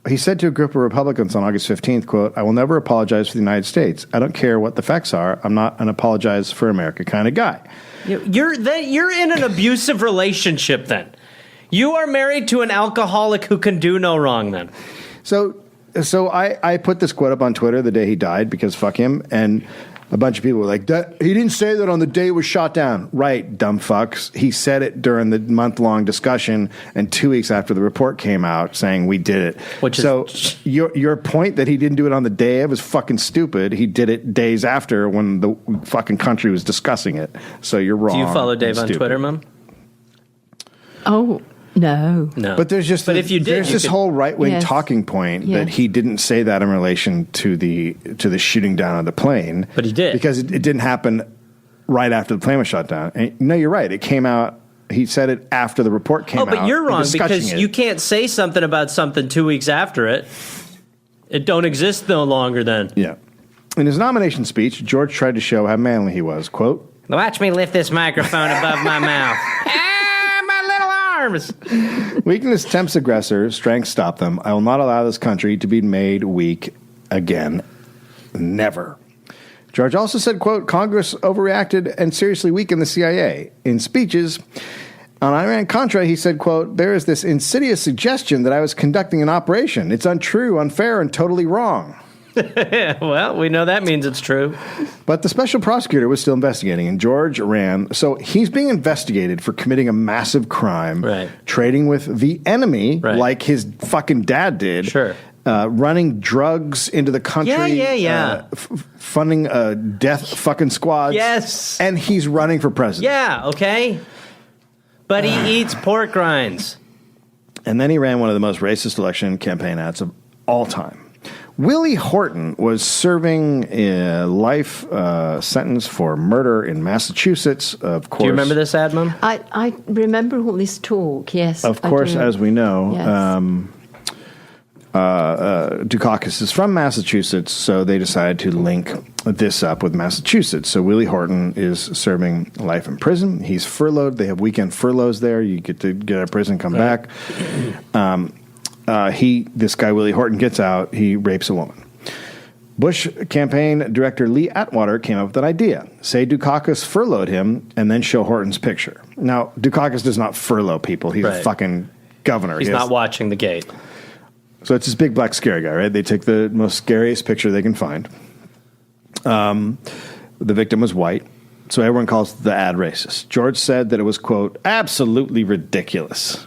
he said to a group of Republicans on August 15th, quote, "I will never apologize for the United States. I don't care what the facts are. I'm not an apologize for America kind of guy." You're in an abusive relationship then. You are married to an alcoholic who can do no wrong then. So I put this quote up on Twitter the day he died because fuck him. And a bunch of people were like, he didn't say that on the day it was shot down. Right, dumb fucks. He said it during the month-long discussion and 2 weeks after the report came out saying we did it. Your point that he didn't do it on the day was fucking stupid. He did it days after when the fucking country was discussing it. So you're wrong. Do you follow Dave on Twitter, Mom? Oh, no. But there's just if you did, there's this whole right-wing talking point that he didn't say that in relation to the shooting down of the plane. But he did. Because it didn't happen right after the plane was shot down. And, no, you're right. It came out. He said it after the report came out. Oh, but you're wrong because you can't say something about something 2 weeks after it. It don't exist no longer then. Yeah. In his nomination speech, George tried to show how manly he was. Quote, "Watch me lift this microphone above my mouth. My little arms." "Weakness tempts aggressor, strength stop them. I will not allow this country to be made weak again. Never." George also said, quote, "Congress overreacted and seriously weakened the CIA." In speeches on Iran-Contra, he said, quote, "There is this insidious suggestion that I was conducting an operation. It's untrue, unfair, and totally wrong." Well, we know that means it's true. But the special prosecutor was still investigating, and George ran. So he's being investigated for committing a massive crime, trading with the enemy like his fucking dad did. Sure. Running drugs into the country. Funding death fucking squads. Yes. And he's running for president. Yeah, okay. But he eats pork rinds. And then he ran one of the most racist election campaign ads of all time. Willie Horton was serving a life sentence for murder in Massachusetts, of course. Do you remember this ad, Mom? I remember all this talk, yes. Of course, as we know, Dukakis is from Massachusetts, so they decided to link this up with Massachusetts. So Willie Horton is serving life in prison. He's furloughed. They have weekend furloughs there. You get to get out of prison, come back. This guy, Willie Horton, gets out. He rapes a woman. Bush campaign director Lee Atwater came up with an idea. Say Dukakis furloughed him and then show Horton's picture. Now, Dukakis does not furlough people. He's a fucking governor. He's not watching the gate. So it's this big black scary guy, right? They take the most scariest picture they can find. The victim was white, so everyone calls the ad racist. George said that it was, quote, absolutely ridiculous.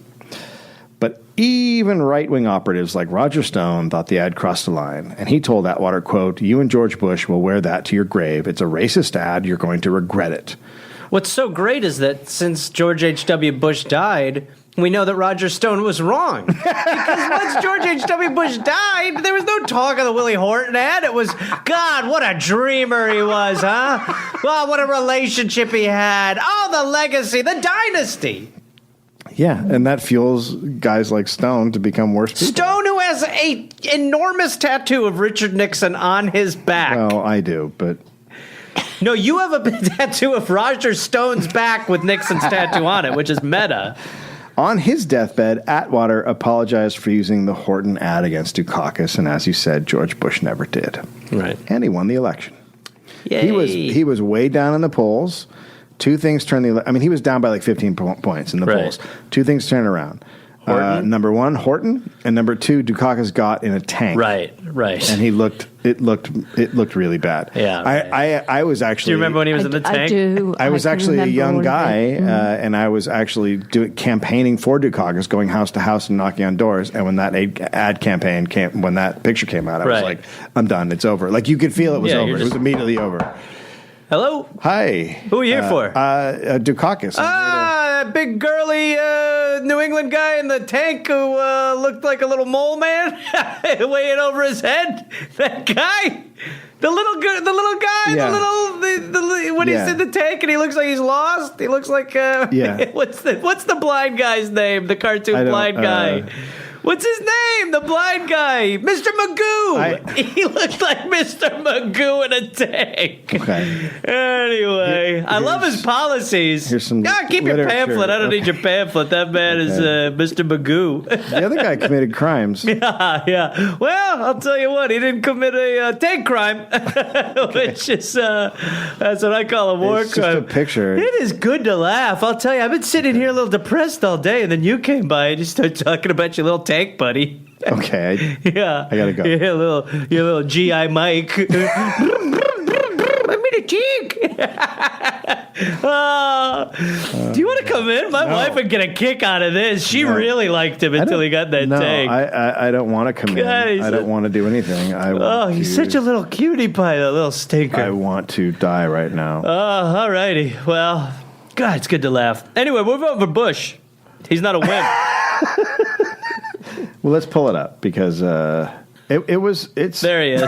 But even right-wing operatives like Roger Stone thought the ad crossed the line, and he told Atwater, quote, "You and George Bush will wear that to your grave. It's a racist ad. You're going to regret it." What's so great is that since George H.W. Bush died, we know that Roger Stone was wrong. Because once George H.W. Bush died, there was no talk of the Willie Horton ad. It was, God, what a dreamer he was, huh? Well, what a relationship he had. Oh, the legacy, the dynasty. Yeah, and that fuels guys like Stone to become worse people. Stone, who has an enormous tattoo of Richard Nixon on his back. Well, I do, but... No, you have a tattoo of Roger Stone's back with Nixon's tattoo on it, which is meta. On his deathbed, Atwater apologized for using the Horton ad against Dukakis, and as you said, George Bush never did. Right. And he won the election. Yay. He was way down in the polls. Two things turned he was down by like 15 points in the polls. Two things turned around. Number one, Horton, and number two, Dukakis got in a tank. Right. And it looked really bad. Yeah. I was actually. Do you remember when he was in the tank? I do. I was actually a young guy, and I was actually campaigning for Dukakis, going house to house and knocking on doors. And when that ad campaign when that picture came out, I was like, I'm done. It's over. Like you could feel it was over. It was immediately over. Hello? Hi. Who are you here for? Dukakis. that big girly New England guy in the tank who looked like a little mole man weighing over his head? That guy? The little guy, Yeah. when he's in the tank and he looks like he's lost. He looks like what's the blind guy's name? The cartoon blind guy. What's his name? The blind guy, Mr. Magoo. He looked like Mr. Magoo in a tank. Okay. Anyway, I love his policies. Here's some keep your literature. pamphlet. I don't need your pamphlet. That man is Mr. Magoo. The other guy committed crimes. Yeah. Well, I'll tell you what. He didn't commit a tank crime, which is that's what I call a war It's crime. just a picture. It is good to laugh. I'll tell you. I've been sitting here a little depressed all day, and then you came by and you started talking about your little tank buddy. Okay. Yeah. I gotta go. Yeah, your little GI Mike. I'm in a tank. Do you want to come in? My wife would get a kick out of this. She really liked him until he got in that tank. I don't want to come in. I don't want to do anything. He's such a little cutie pie, that little stinker. I want to die right now. Oh, all righty. Well, God, it's good to laugh. Anyway, we're voting for Bush. He's not a wimp. Well, let's pull it up because it's There he is.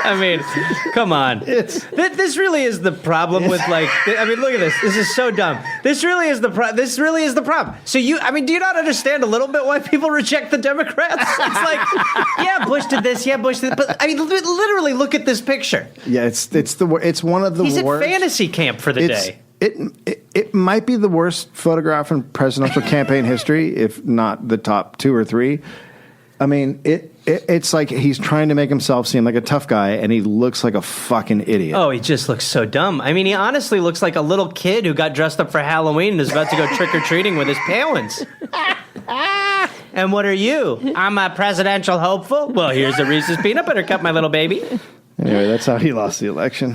I mean, come on. This really is the problem with look at this. This is so dumb. This really is the problem. So do you not understand a little bit why people reject the Democrats? It's like, yeah, Bush did this, yeah, Bush did, but I mean, literally look at this picture. Yeah, it's one of the He's worst. at fantasy camp for the day. It might be the worst photograph in presidential campaign history, if not the top 2 or 3. I mean, it's like he's trying to make himself seem like a tough guy, and he looks like a fucking idiot. Oh, he just looks so dumb. I mean, he honestly looks like a little kid who got dressed up for Halloween and is about to go trick-or-treating with his parents. And what are you? I'm a presidential hopeful? Well, here's a Reese's Peanut Butter Cup, my little baby. Anyway, that's how he lost the election.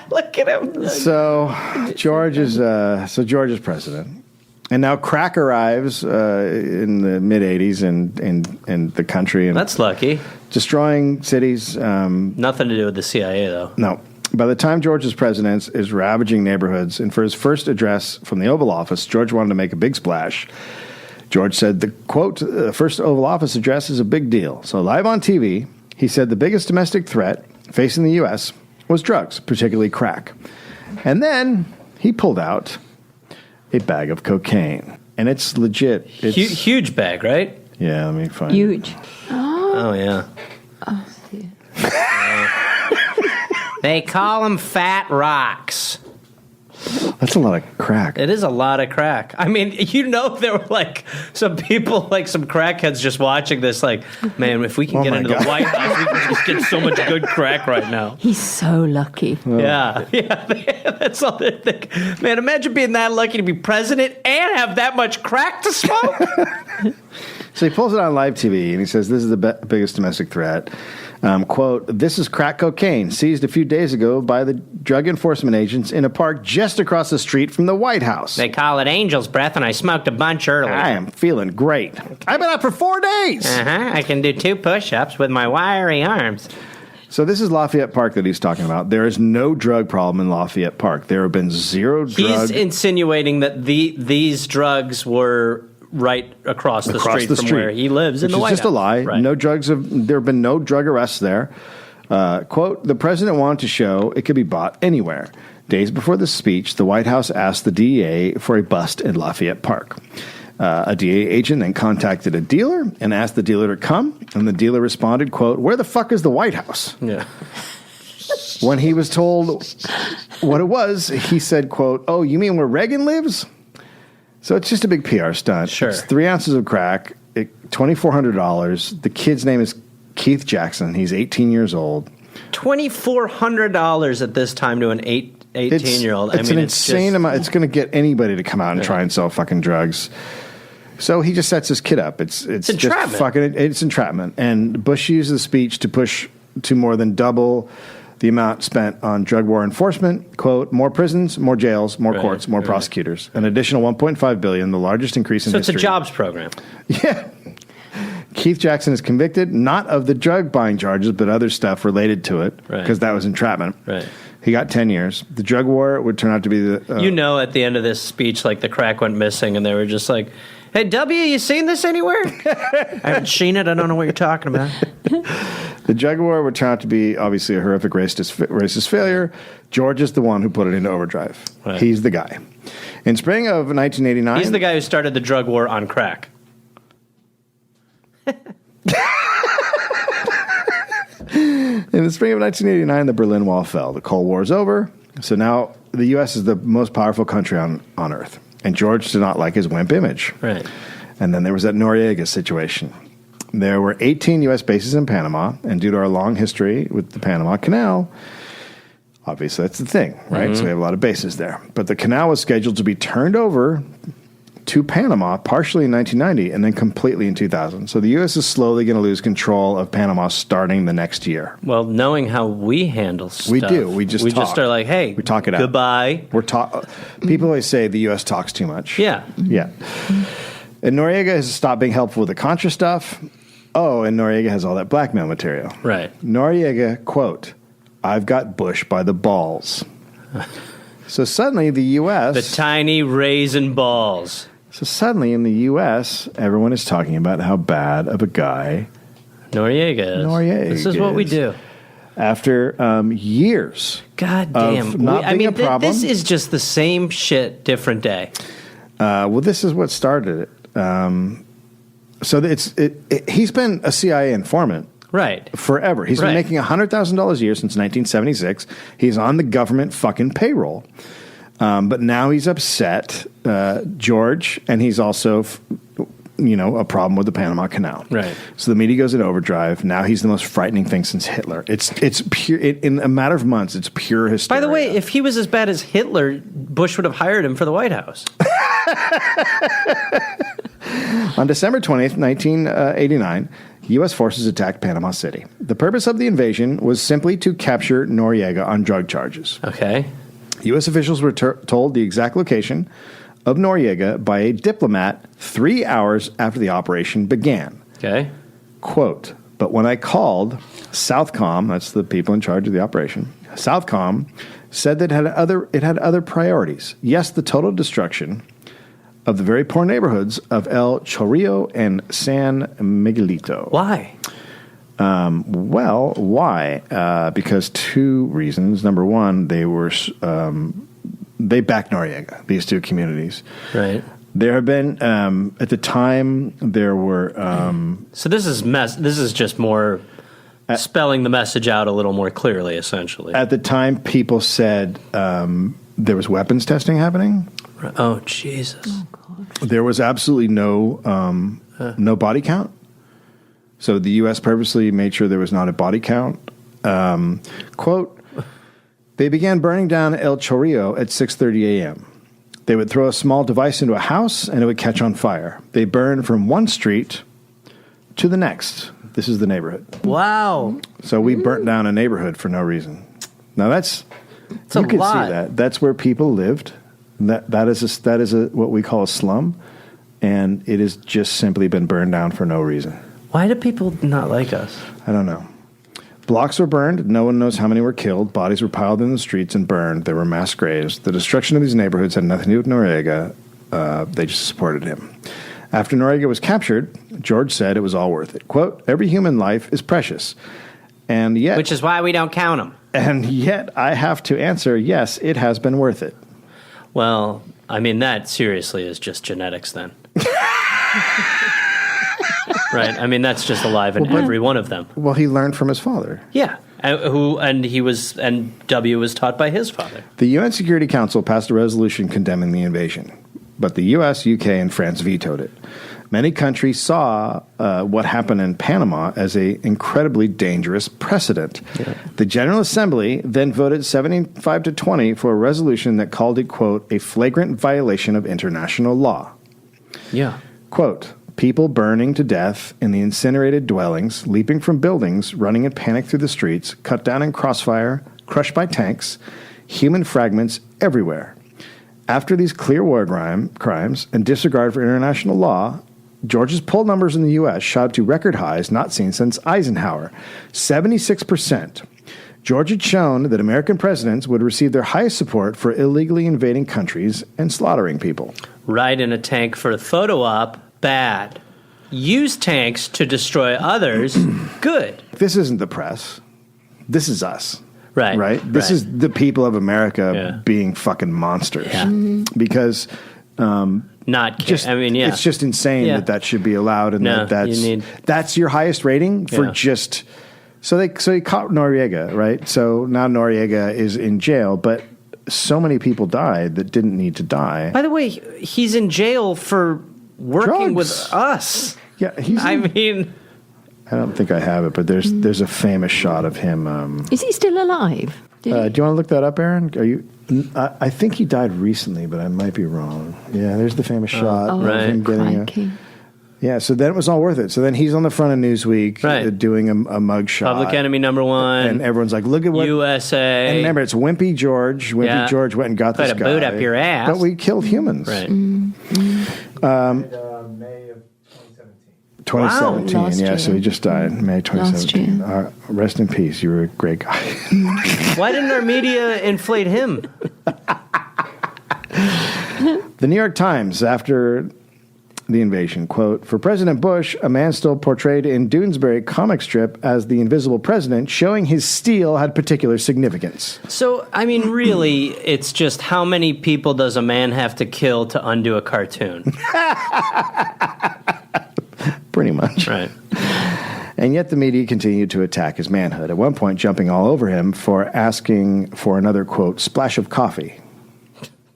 Look at him. So George is president. And now crack arrives in the mid-'80s in the country. And that's lucky. Destroying cities. Nothing to do with the CIA, though. No. By the time George is president, is ravaging neighborhoods. And for his first address from the Oval Office, George wanted to make a big splash. George said, the quote, first Oval Office address is a big deal. So live on TV, he said the biggest domestic threat facing the U.S. was drugs, particularly crack. And then he pulled out a bag of cocaine. And it's legit. It's huge bag, right? Yeah, let me find Huge. Oh, yeah. Oh, dear. They call them fat rocks. That's a lot of crack. It is a lot of crack. I mean, there were like some people, like some crackheads just watching this, like, man, if we can get into the White House, we can just get so much good crack right now. He's so lucky. Yeah, that's all they think. Man, imagine being that lucky to be president and have that much crack to smoke. So he pulls it on live TV and he says, this is the biggest domestic threat. Quote, this is crack cocaine seized a few days ago by the drug enforcement agents in a park just across the street from the White House. They call it angel's breath, and I smoked a bunch earlier. I am feeling great. I've been up for 4 days. I can do 2 push-ups with my wiry arms. So this is Lafayette Park that he's talking about. There is no drug problem in Lafayette Park. There have been zero drugs. He's insinuating that these drugs were right across the street from where he lives in the White House. Which is just a lie. Right. No drugs. There have been no drug arrests there. Quote, the president wanted to show it could be bought anywhere. Days before the speech, the White House asked the DEA for a bust in Lafayette Park. A DEA agent then contacted a dealer and asked the dealer to come, and the dealer responded, quote, where the fuck is the White House? Yeah. When he was told what it was, he said, quote, oh, you mean where Reagan lives? So it's just a big PR stunt. Sure. It's 3 ounces of crack, $2,400. The kid's name is Keith Jackson. He's 18 years old. $2,400 at this time to an 18-year-old. It's an insane amount. It's going to get anybody to come out and try and sell fucking drugs. So he just sets his kid up. It's entrapment. Just it's entrapment. And Bush used the speech to push to more than double the amount spent on drug war enforcement. Quote, more prisons, more jails, more courts, more prosecutors. An additional $1.5 billion, the largest increase in history. So it's a jobs program. Yeah. Keith Jackson is convicted, not of the drug buying charges, but other stuff related to it, because that was entrapment. Right. He got 10 years. The drug war would turn out to be the... at the end of this speech, like the crack went missing, and they were just like, hey, W, you seen this anywhere? I haven't seen it. I don't know what you're talking about. The drug war would turn out to be, obviously, a horrific racist failure. George is the one who put it into overdrive. Right. He's the guy. In spring of 1989... He's the guy who started the drug war on crack. In the spring of 1989, the Berlin Wall fell. The Cold War is over. So now the U.S. is the most powerful country on Earth. And George did not like his wimp image. Right. And then there was that Noriega situation. There were 18 U.S. bases in Panama, and due to our long history with the Panama Canal, obviously that's the thing, right? Mm-hmm. So we have a lot of bases there. But the canal was scheduled to be turned over to Panama partially in 1990 and then completely in 2000. So the U.S. is slowly going to lose control of Panama starting the next year. Well, knowing how we handle stuff. We do. We just are like, hey, we talk it out. Goodbye. People always say the U.S. talks too much. Yeah. Yeah. And Noriega has stopped being helpful with the Contra stuff. Oh, and Noriega has all that blackmail material. Right. Noriega, quote, I've got Bush by the balls. So suddenly the U.S. The tiny raisin balls. So suddenly in the U.S., everyone is talking about how bad of a guy Noriega is. This is what we do. After years. God damn. Of not being a problem. This is just the same shit, different day. Well, this is what started it. So he's been a CIA informant. Right. Forever. He's been making $100,000 a year since 1976. He's on the government fucking payroll. But now he's upset, George, and he's also, a problem with the Panama Canal. Right. So the media goes in overdrive. Now he's the most frightening thing since Hitler. It's pure. In a matter of months, it's pure hysteria. By the way, if he was as bad as Hitler, Bush would have hired him for the White House. On December 20th, 1989, U.S. forces attacked Panama City. The purpose of the invasion was simply to capture Noriega on drug charges. Okay. U.S. officials were told the exact location of Noriega by a diplomat 3 hours after the operation began. Okay. Quote, but when I called, Southcom, that's the people in charge of the operation, Southcom said that it had other priorities. Yes, the total destruction of the very poor neighborhoods of El Chorrillo and San Miguelito. Why? Well, why? Because two reasons. Number one, they backed Noriega, these two communities. Right. There have been, at the time, there were... so this is just more spelling the message out a little more clearly, essentially. At the time, people said there was weapons testing happening. Oh, Jesus. Oh, God. There was absolutely no body count. So the U.S. purposely made sure there was not a body count. Quote, they began burning down El Chorrillo at 6:30 a.m. They would throw a small device into a house and it would catch on fire. They burned from one street to the next. This is the neighborhood. Wow. So we burnt down a neighborhood for no reason. Now that's a you can lot. see that. That's where people lived. That is what we call a slum, and it has just simply been burned down for no reason. Why do people not like us? I don't know. Blocks were burned. No one knows how many were killed. Bodies were piled in the streets and burned. There were mass graves. The destruction of these neighborhoods had nothing to do with Noriega. They just supported him. After Noriega was captured, George said it was all worth it. Quote, every human life is precious. And yet... Which is why we don't count them. And yet I have to answer, yes, it has been worth it. Well, I mean, that seriously is just genetics then. Right? I mean, that's just alive in every one of them. Well, he learned from his father. Yeah. And W was taught by his father. The UN Security Council passed a resolution condemning the invasion, but the U.S., UK, and France vetoed it. Many countries saw what happened in Panama as an incredibly dangerous precedent. Yeah. The General Assembly then voted 75-20 for a resolution that called it, quote, a flagrant violation of international law. Yeah. Quote, people burning to death in the incinerated dwellings, leaping from buildings, running in panic through the streets, cut down in crossfire, crushed by tanks, human fragments everywhere. After these clear war crimes and disregard for international law, Georgia's poll numbers in the U.S. shot to record highs not seen since Eisenhower. 76%. George had shown that American presidents would receive their highest support for illegally invading countries and slaughtering people. Ride in a tank for a photo op, bad. Use tanks to destroy others, good. This isn't the press. This is us. Right. Right? This is the people of America being fucking monsters. Yeah. Because it's just insane that should be allowed, and that's your highest rating for just. So he caught Noriega, right? So now Noriega is in jail, but so many people died that didn't need to die. By the way, he's in jail for working with us. Yeah, I don't think I have it, but there's a famous shot of him. Is he still alive? Do you want to look that up, Aaron? I think he died recently, but I might be wrong. Yeah, there's the famous shot of him getting Yeah, so then it was all worth it. So then he's on the front of Newsweek doing a mug shot. Public enemy number one. And everyone's like, look at what... USA. And remember, it's Wimpy George. Wimpy George went and got this guy. Put a boot up your ass. But we killed humans. Right. May of 2017. Wow, last year. So he just died in May 2017. Rest in peace. You were a great guy. Why didn't our media inflate him? The New York Times, after the invasion, quote, for President Bush, a man still portrayed in Doonesbury comic strip as the invisible president, showing his steel had particular significance. So, I mean, really, it's just how many people does a man have to kill to undo a cartoon? Pretty much. Right. And yet the media continued to attack his manhood, at one point jumping all over him for asking for another, quote, splash of coffee.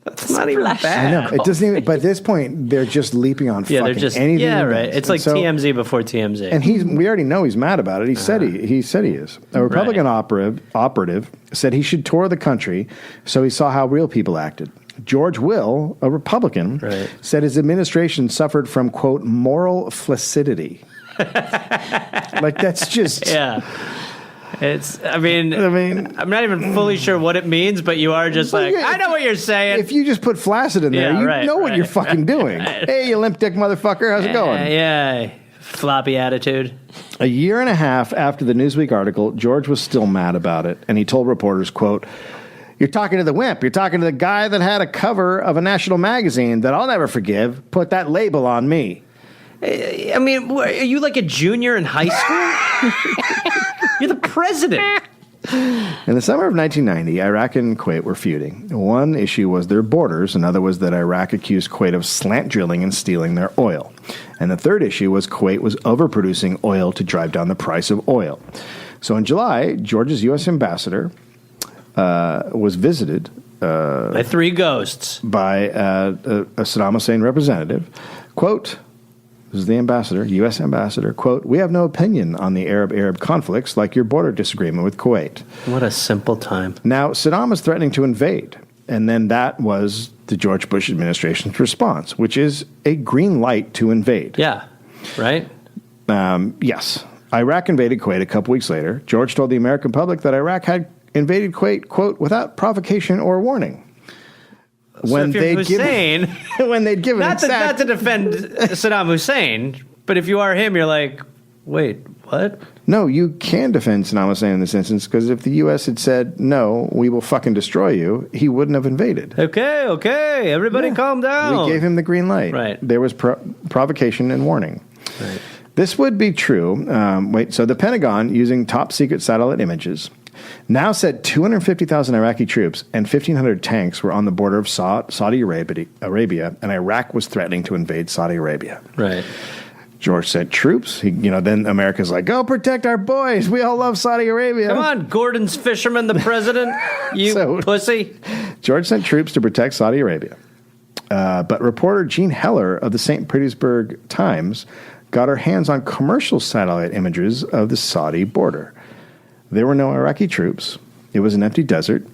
That's not even bad. I know. It doesn't even, but at this point, they're just leaping on fucking anything. Yeah, right. It's like TMZ before TMZ. And we already know he's mad about it. He said he is. A Republican operative said he should tour the country so he saw how real people acted. George Will, a Republican, said his administration suffered from, quote, moral flaccidity. Like, that's just... Yeah. I mean, I'm not even fully sure what it means, but you are just I know what you're saying. If you just put flaccid in there, you know what you're fucking doing. Hey, you limp dick motherfucker, how's it going? Yeah, floppy attitude. A year and a half after the Newsweek article, George was still mad about it, and he told reporters, quote, you're talking to the wimp. You're talking to the guy that had a cover of a national magazine that I'll never forgive. Put that label on me. I mean, are you like a junior in high school? You're the president. In the summer of 1990, Iraq and Kuwait were feuding. One issue was their borders. Another was that Iraq accused Kuwait of slant drilling and stealing their oil. And the third issue was Kuwait was overproducing oil to drive down the price of oil. So in July, Georgia's U.S. ambassador was visited by three ghosts by a Saddam Hussein representative. Quote, this is the ambassador, U.S. ambassador, quote, we have no opinion on the Arab conflicts like your border disagreement with Kuwait. What a simple time. Now, Saddam is threatening to invade. And then that was the George Bush administration's response, which is a green light to invade. Yeah, right? Yes. Iraq invaded Kuwait a couple weeks later. George told the American public that Iraq had invaded Kuwait, quote, without provocation or warning. When they'd given not consent. to defend Saddam Hussein, but if you are him, you're like, wait, what? No, you can defend Saddam Hussein in this instance, because if the U.S. had said, no, we will fucking destroy you, he wouldn't have invaded. Okay, everybody calm down. We gave him the green light. Right. There was provocation and warning. Right. This would be true. So the Pentagon, using top-secret satellite images, now said 250,000 Iraqi troops and 1,500 tanks were on the border of Saudi Arabia, and Iraq was threatening to invade Saudi Arabia. Right. George sent troops. Then America's like, go protect our boys. We all love Saudi Arabia. Come on, Gordon's fisherman, the president, you pussy. George sent troops to protect Saudi Arabia. But reporter Jean Heller of the St. Petersburg Times got her hands on commercial satellite images of the Saudi border. There were no Iraqi troops. It was an empty desert.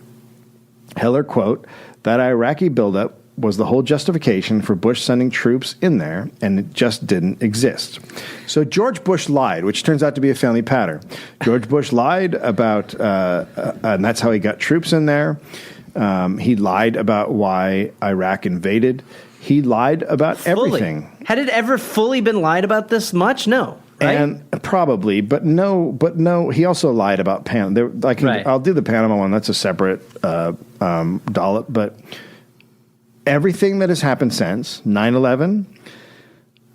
Heller, quote, that Iraqi buildup was the whole justification for Bush sending troops in there, and it just didn't exist. So George Bush lied, which turns out to be a family pattern. George Bush lied about, and that's how he got troops in there. He lied about why Iraq invaded. He lied about everything. Had it ever fully been lied about this much? No. right? And probably, but no. He also lied about Panama. Right. I'll do the Panama one. That's a separate dollop. But everything that has happened since 9/11,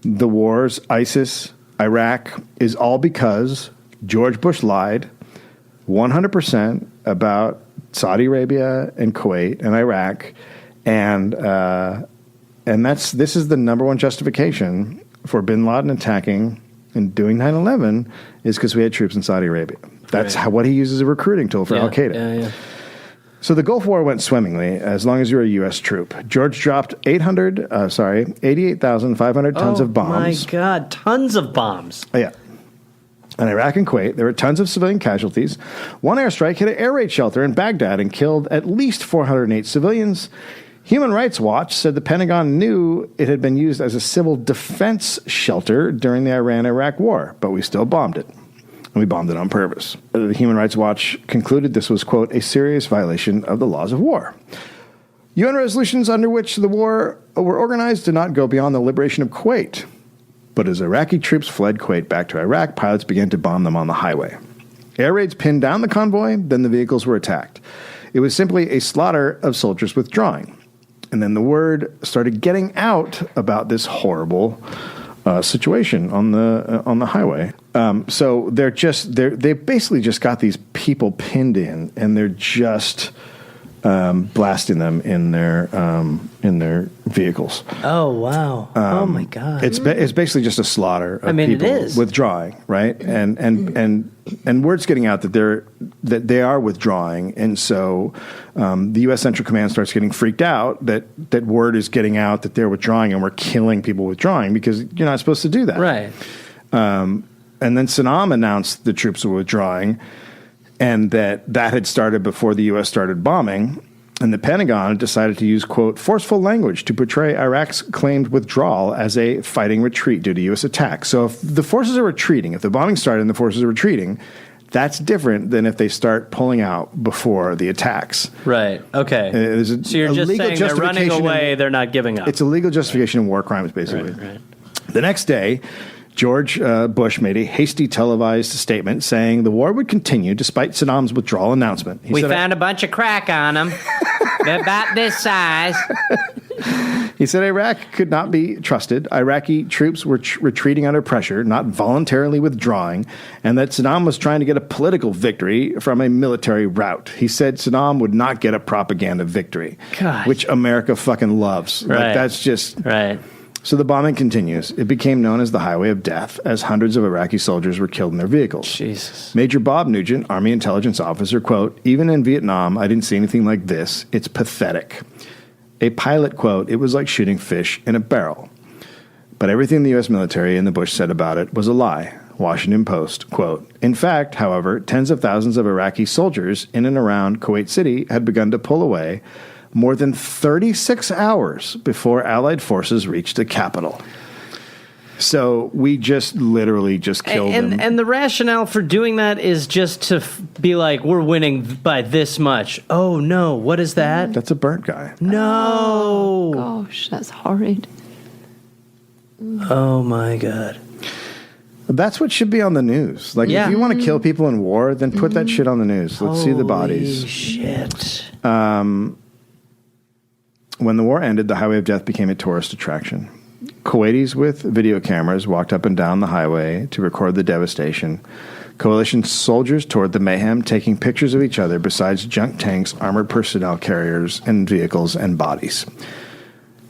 the wars, ISIS, Iraq, is all because George Bush lied 100% about Saudi Arabia and Kuwait and Iraq, and this is the number one justification for Bin Laden attacking and doing 9/11 is because we had troops in Saudi Arabia. That's what he uses as a recruiting tool for Al Qaeda. Yeah. So the Gulf War went swimmingly as long as you're a U.S. troop. George dropped 88,500 tons of bombs. Oh my God, tons of bombs. Yeah. In Iraq and Kuwait, there were tons of civilian casualties. One airstrike hit an air raid shelter in Baghdad and killed at least 408 civilians. Human Rights Watch said the Pentagon knew it had been used as a civil defense shelter during the Iran-Iraq war, but we still bombed it. And we bombed it on purpose. The Human Rights Watch concluded this was, quote, a serious violation of the laws of war. UN resolutions under which the war were organized did not go beyond the liberation of Kuwait. But as Iraqi troops fled Kuwait back to Iraq, pilots began to bomb them on the highway. Air raids pinned down the convoy, then the vehicles were attacked. It was simply a slaughter of soldiers withdrawing. And then the word started getting out about this horrible situation on the highway. So they basically just got these people pinned in, and they're just blasting them in their vehicles. Oh wow! Oh my God! It's basically just a slaughter of people withdrawing, right? And word's getting out that they are withdrawing, and so the U.S. Central Command starts getting freaked out that word is getting out that they're withdrawing, and we're killing people withdrawing because you're not supposed to do that, right? And then Saddam announced the troops were withdrawing, and that had started before the U.S. started bombing. And the Pentagon decided to use, quote, forceful language to portray Iraq's claimed withdrawal as a fighting retreat due to U.S. attacks. So if the forces are retreating, if the bombing started and the forces are retreating, that's different than if they start pulling out before the attacks. Right. Okay. So you're just saying they're running away, they're not giving up. It's a legal justification of war crimes, basically. Right. The next day, George Bush made a hasty televised statement saying the war would continue despite Saddam's withdrawal announcement. We found a bunch of crack on them. They're about this size. He said Iraq could not be trusted. Iraqi troops were retreating under pressure, not voluntarily withdrawing, and that Saddam was trying to get a political victory from a military rout. He said Saddam would not get a propaganda victory, which America fucking loves. Right. Like, that's just... Right. So the bombing continues. It became known as the Highway of Death, as hundreds of Iraqi soldiers were killed in their vehicles. Jesus. Major Bob Nugent, Army intelligence officer, quote, even in Vietnam, I didn't see anything like this. It's pathetic. A pilot, quote, it was like shooting fish in a barrel. But everything the U.S. military and the Bush said about it was a lie. Washington Post, quote, in fact, however, tens of thousands of Iraqi soldiers in and around Kuwait City had begun to pull away more than 36 hours before Allied forces reached the capital. So we just literally just killed them. And the rationale for doing that is just to be like, we're winning by this much. Oh, no. What is that? That's a burnt guy. No. Oh, gosh, that's horrid. Oh, my God. That's what should be on the news. Like, if you want to kill people in war, then put that shit on the news. Let's see the bodies. Holy shit. When the war ended, the Highway of Death became a tourist attraction. Kuwaitis with video cameras walked up and down the highway to record the devastation. Coalition soldiers toured the mayhem, taking pictures of each other besides junk tanks, armored personnel carriers, and vehicles and bodies.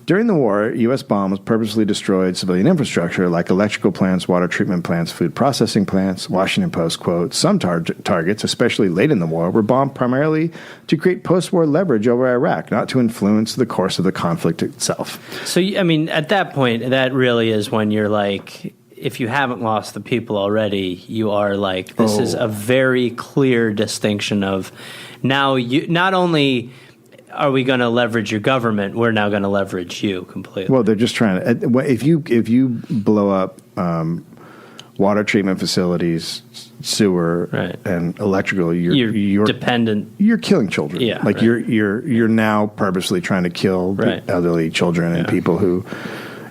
During the war, U.S. bombs purposely destroyed civilian infrastructure like electrical plants, water treatment plants, food processing plants. Washington Post, quote, some targets, especially late in the war, were bombed primarily to create post-war leverage over Iraq, not to influence the course of the conflict itself. So, I mean, at that point, that really is when you're like, if you haven't lost the people already, you are like, this is a very clear distinction of now you not only are we going to leverage your government, we're now going to leverage you completely. Well, they're just trying to. If you blow up water treatment facilities, sewer, and electrical, you're dependent. You're killing children. Yeah, like you're now purposely trying to kill the elderly children and people who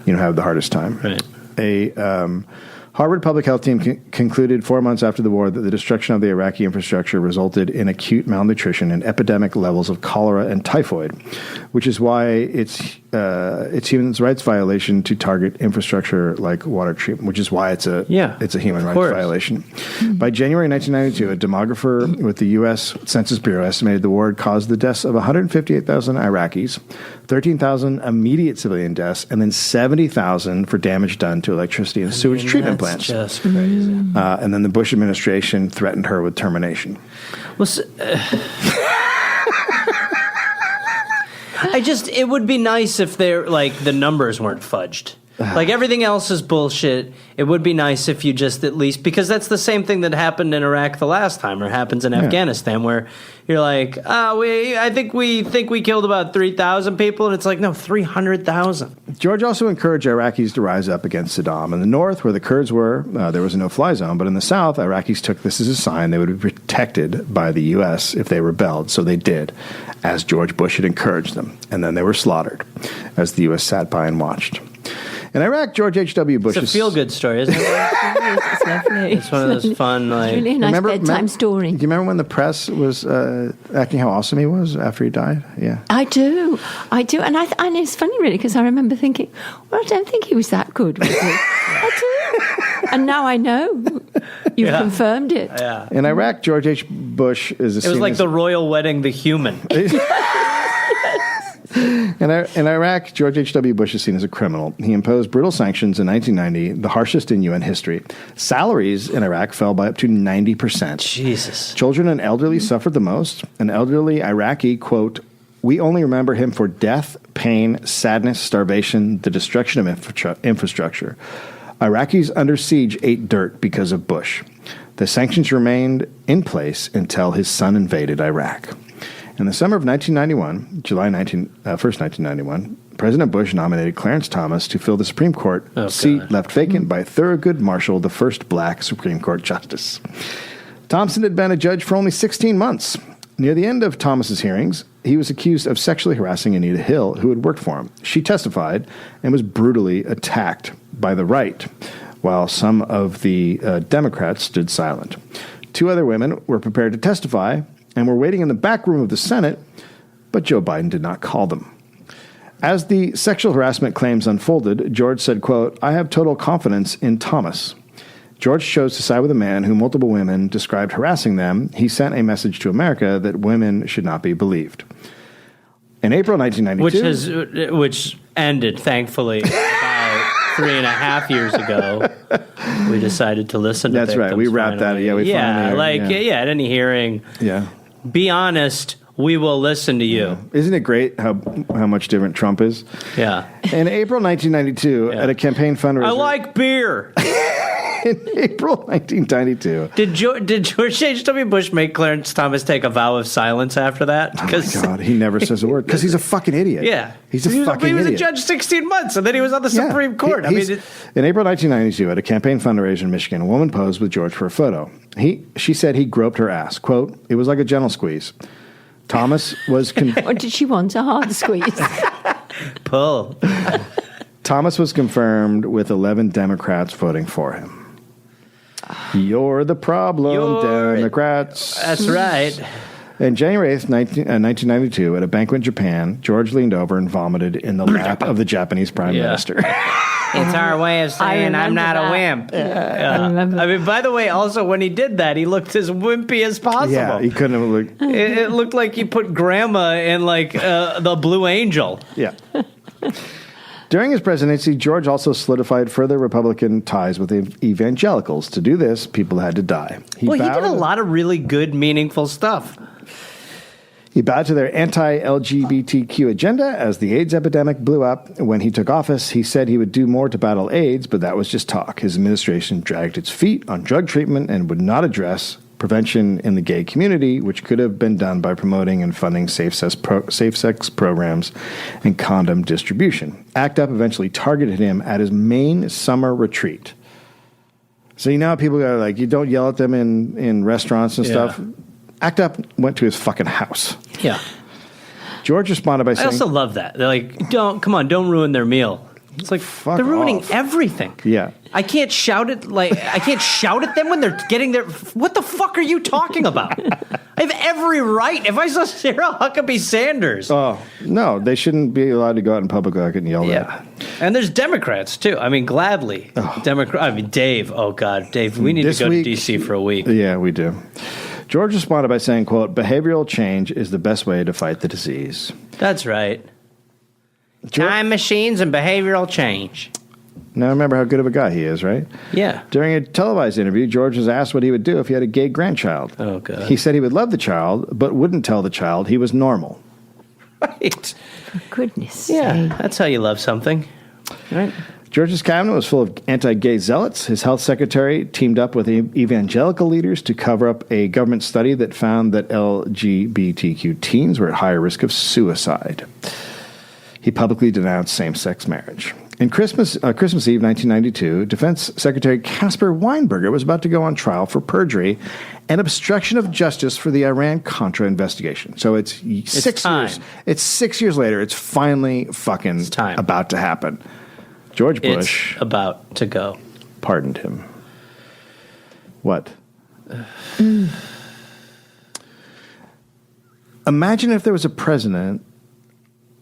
have the hardest time. Right. A Harvard Public Health Team concluded 4 months after the war that the destruction of the Iraqi infrastructure resulted in acute malnutrition and epidemic levels of cholera and typhoid, which is why it's human rights violation to target infrastructure like water treatment, which is why it's a human rights violation. By January 1992, a demographer with the U.S. Census Bureau estimated the war caused the deaths of 158,000 Iraqis, 13,000 immediate civilian deaths, and then 70,000 for damage done to electricity and sewage treatment plants. Just crazy. And then the Bush administration threatened her with termination. Well, it would be nice if the numbers weren't fudged. Like everything else is bullshit. It would be nice if you just at least, because that's the same thing that happened in Iraq the last time, or happens in Afghanistan, where you're like, I think we killed about 3,000 people, and it's like, no, 300,000. George also encouraged Iraqis to rise up against Saddam. In the north, where the Kurds were, there was a no-fly zone, but in the south, Iraqis took this as a sign they would be protected by the U.S. if they rebelled, so they did, as George Bush had encouraged them, and then they were slaughtered, as the U.S. sat by and watched. In Iraq, George H.W. Bush... It's a feel-good story, isn't it? It's lovely. It's one of those fun, like... It's really a nice bedtime story. Do you remember when the press was acting how awesome he was after he died? Yeah. I do. And it's funny, really, because I remember thinking, well, I don't think he was that good, was he? I do. And now I know. You've confirmed it. Yeah. In Iraq, George H. Bush is... It was like the royal wedding, the human. In Iraq, George H.W. Bush is seen as a criminal. He imposed brutal sanctions in 1990, the harshest in UN history. Salaries in Iraq fell by up to 90%. Jesus. Children and elderly suffered the most. An elderly Iraqi, quote, "We only remember him for death, pain, sadness, starvation, the destruction of infrastructure. Iraqis under siege ate dirt because of Bush. The sanctions remained in place until his son invaded Iraq." In the summer of 1991, July 1st, 1991, President Bush nominated Clarence Thomas to fill the Supreme Court seat left vacant by Thurgood Marshall, the first black Supreme Court justice. Thompson had been a judge for only 16 months. Near the end of Thomas's hearings, he was accused of sexually harassing Anita Hill, who had worked for him. She testified and was brutally attacked by the right, while some of the Democrats stood silent. 2 other women were prepared to testify and were waiting in the back room of the Senate, but Joe Biden did not call them. As the sexual harassment claims unfolded, George said, quote, "I have total confidence in Thomas." George chose to side with a man who multiple women described harassing them. He sent a message to America that women should not be believed. In April 1992... Which ended, thankfully, about 3.5 years ago. We decided to listen to That's right. We wrapped that. Yeah, we finally... at any hearing... Yeah. Be honest, we will listen to you. Yeah. Isn't it great how much different Trump is? Yeah. In April 1992, at a campaign fundraiser... I like beer! In April 1992... Did George H.W. Bush make Clarence Thomas take a vow of silence after that? Oh, my God. He never says a word. Because he's a fucking idiot. Yeah. He was a judge 16 months, and then he was on the Supreme Court. In April 1992, at a campaign fundraiser in Michigan, a woman posed with George for a photo. She said he groped her ass. Quote, "It was like a gentle squeeze." Thomas was... Or did she want a hard squeeze? Pull. Thomas was confirmed with 11 Democrats voting for him. You're the problem, Democrats. That's right. On January 8th, 1992, at a banquet in Japan, George leaned over and vomited in the lap of the Japanese Prime Minister. It's our way of saying I'm not a wimp. I remember. I mean, by the way, also when he did that, he looked as wimpy as possible. Yeah, he couldn't have looked... It looked like he put Grandma in like the Blue Angel. Yeah. During his presidency, George also solidified further Republican ties with evangelicals. To do this, people had to die. He did a lot of really good, meaningful stuff. He bowed to their anti-LGBTQ agenda as the AIDS epidemic blew up. When he took office, he said he would do more to battle AIDS, but that was just talk. His administration dragged its feet on drug treatment and would not address prevention in the gay community, which could have been done by promoting and funding safe-sex programs and condom distribution. ACT UP eventually targeted him at his main summer retreat. So you know how people go like, you don't yell at them in restaurants and stuff? ACT UP went to his fucking house. Yeah. George responded by saying... I also love that. They're like, don't ruin their meal. It's like Fuck they're ruining off. everything. Yeah. I can't shout at them when they're getting their. What the fuck are you talking about? I have every right. If I saw Sarah Huckabee Sanders, Oh, no, they shouldn't be allowed to go out in public without getting yelled at. and there's Democrats too. I mean, gladly, Dave. Oh God, Dave, we need This to go week- to DC for a week. Yeah, we do. George responded by saying, quote, behavioral change is the best way to fight the disease. That's right. Time machines and behavioral change. Now remember how good of a guy he is, right? Yeah. During a televised interview, George was asked what he would do if he had a gay grandchild. Oh, God. He said he would love the child, but wouldn't tell the child he was normal. Right. Goodness Yeah, sake. that's how you love something, right? George's cabinet was full of anti-gay zealots. His health secretary teamed up with evangelical leaders to cover up a government study that found that LGBTQ teens were at higher risk of suicide. He publicly denounced same-sex marriage. In Christmas Eve 1992, Defense Secretary Caspar Weinberger was about to go on trial for perjury and obstruction of justice for the Iran-Contra investigation. So it's 6 time. years. It's 6 years later. It's finally fucking time. about to happen. George Bush It's about to go. pardoned him. What? Imagine if there was a president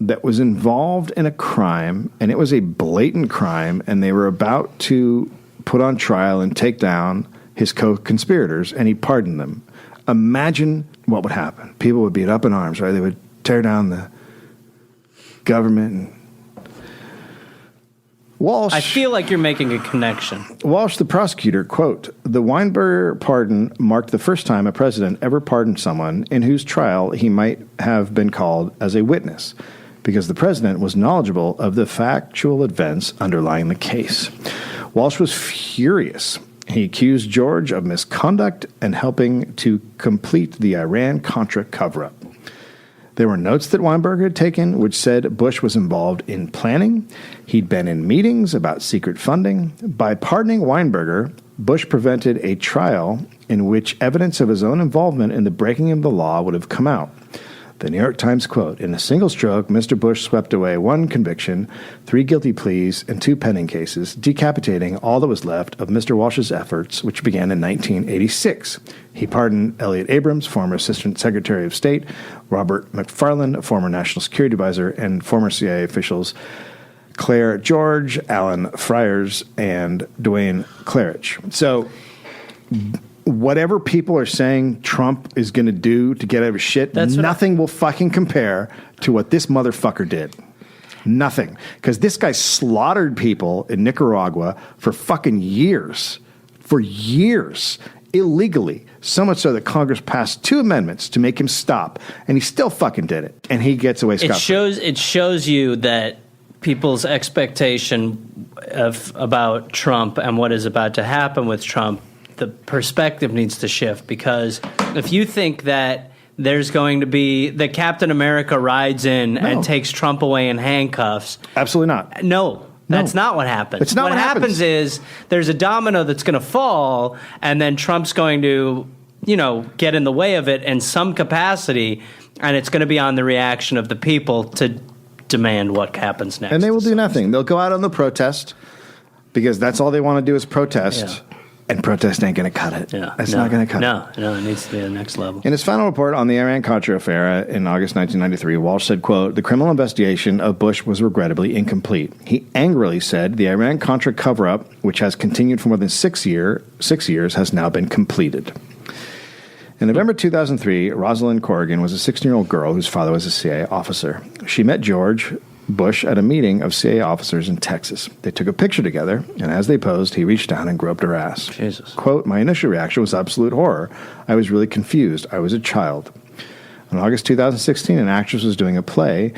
that was involved in a crime, and it was a blatant crime, and they were about to put on trial and take down his co-conspirators, and he pardoned them. Imagine what would happen. People would be up in arms, right? They would tear down the government. And Walsh, I feel like you're making a connection. Walsh, the prosecutor, quote, the Weinberger pardon marked the first time a president ever pardoned someone in whose trial he might have been called as a witness, because the president was knowledgeable of the factual events underlying the case. Walsh was furious. He accused George of misconduct and helping to complete the Iran-Contra cover-up. There were notes that Weinberger had taken which said Bush was involved in planning. He'd been in meetings about secret funding. By pardoning Weinberger, Bush prevented a trial in which evidence of his own involvement in the breaking of the law would have come out. The New York Times quote, in a single stroke, Mr. Bush swept away 1 conviction, 3 guilty pleas, and 2 pending cases, decapitating all that was left of Mr. Walsh's efforts, which began in 1986. He pardoned Elliott Abrams, former Assistant Secretary of State, Robert McFarland, former National Security Advisor, and former CIA officials Claire George, Alan Friars, and Dwayne Clarich. So whatever people are saying Trump is going to do to get out of his shit, nothing will fucking compare to what this motherfucker did. Nothing. Because this guy slaughtered people in Nicaragua for fucking years. For years. Illegally. So much so that Congress passed 2 amendments to make him stop. And he still fucking did it. And he gets away scot-free. It shows you that people's expectation about Trump and what is about to happen with Trump, the perspective needs to shift, because if you think that there's going to be the Captain America rides in and takes Trump away in handcuffs. Absolutely not. No, that's not what happens. It's not what happens. Is there's a domino that's going to fall, and then Trump's going to, get in the way of it in some capacity, and it's going to be on the reaction of the people to demand what happens next. And they will do nothing. They'll go out on the protest because that's all they want to do is protest. Yeah. And protest ain't going to cut it. Yeah, it's not going to cut it. No, it needs to be the next level. In his final report on the Iran-Contra affair in August 1993, Walsh said, quote, the criminal investigation of Bush was regrettably incomplete. He angrily said the Iran-Contra cover-up, which has continued for more than 6 years, has now been completed. In November 2003, Rosalind Corrigan was a 16-year-old girl whose father was a CIA officer. She met George Bush at a meeting of CIA officers in Texas. They took a picture together, and as they posed, he reached down and groped her ass. Jesus. Quote, my initial reaction was absolute horror. I was really confused. I was a child. In August 2016, an actress was doing a play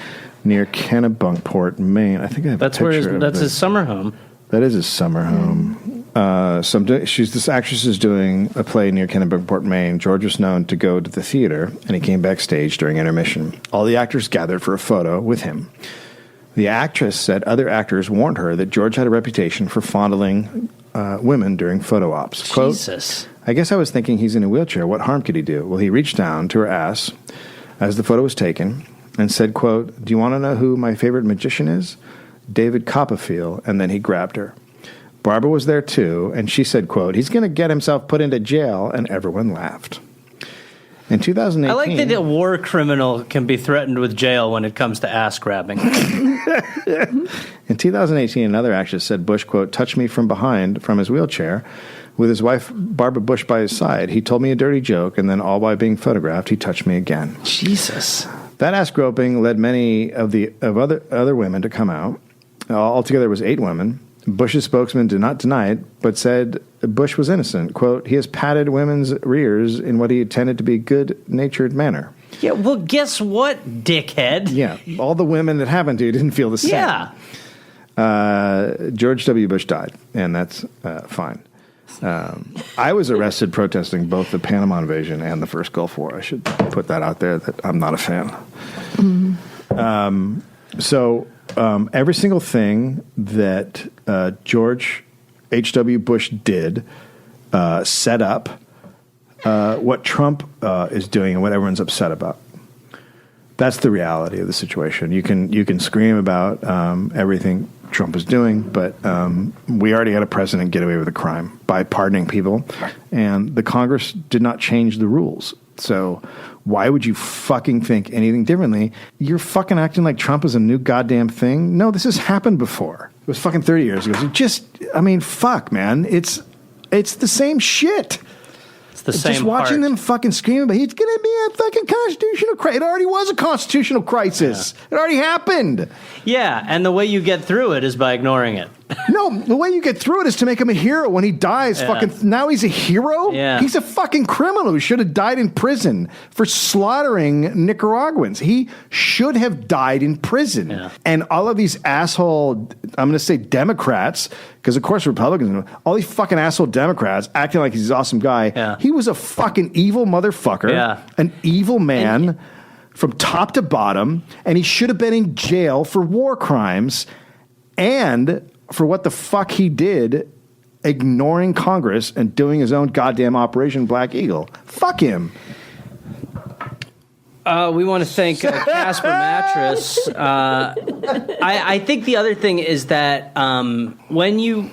near Kennebunkport, Maine. I think I have That's a picture where of that's this. his summer home. That is his summer home. This actress is doing a play near Kennebunkport, Maine. George was known to go to the theater, and he came backstage during intermission. All the actors gathered for a photo with him. The actress said other actors warned her that George had a reputation for fondling women during photo ops. Quote, Jesus. I guess I was thinking he's in a wheelchair. What harm could he do? Well, he reached down to her ass as the photo was taken and said, quote, do you want to know who my favorite magician is? David Copperfield, and then he grabbed her. Barbara was there too, and she said, quote, "He's going to get himself put into jail," and everyone laughed. In 2018... I like that a war criminal can be threatened with jail when it comes to ass grabbing. In 2018, another actress said Bush, quote, "touched me from behind from his wheelchair with his wife Barbara Bush by his side. He told me a dirty joke, and then all while being photographed, he touched me again." Jesus. That ass groping led many of other women to come out. Altogether, it was 8 women. Bush's spokesman did not deny it, but said Bush was innocent. Quote, "He has patted women's rears in what he intended to be a good-natured manner." Yeah, well, guess what, dickhead? Yeah, all the women that happened to didn't feel the same. Yeah. George W. Bush died, and that's fine. I was arrested protesting both the Panama invasion and the first Gulf War. I should put that out there that I'm not a fan. Mm-hmm. Every single thing that George H.W. Bush did set up what Trump is doing and what everyone's upset about. That's the reality of the situation. You can scream about everything Trump is doing, but we already had a president get away with a crime by pardoning people, and the Congress did not change the rules. So why would you fucking think anything differently? You're fucking acting like Trump is a new goddamn thing. No, this has happened before. It was fucking 30 years ago. Fuck, man. It's the same shit. It's the same Just watching them fucking scream about he's going to be a fucking constitutional crisis. It already was a constitutional crisis. Yeah. It already happened. Yeah, and the way you get through it is by ignoring it. No, the way you get through it is to make him a hero when he dies. Yeah. Fucking now he's a hero? Yeah. He's a fucking criminal who should have died in prison for slaughtering Nicaraguans. He should have died in prison. Yeah. And all of these asshole, I'm going to say Democrats, because of course Republicans, all these fucking asshole Democrats acting like he's this awesome guy. Yeah. He was a fucking evil motherfucker, an evil man from top to bottom, and he should have been in jail for war crimes and for what the fuck he did, ignoring Congress and doing his own goddamn Operation Black Eagle. Fuck him. We want to thank Casper Mattress. I think the other thing is that when you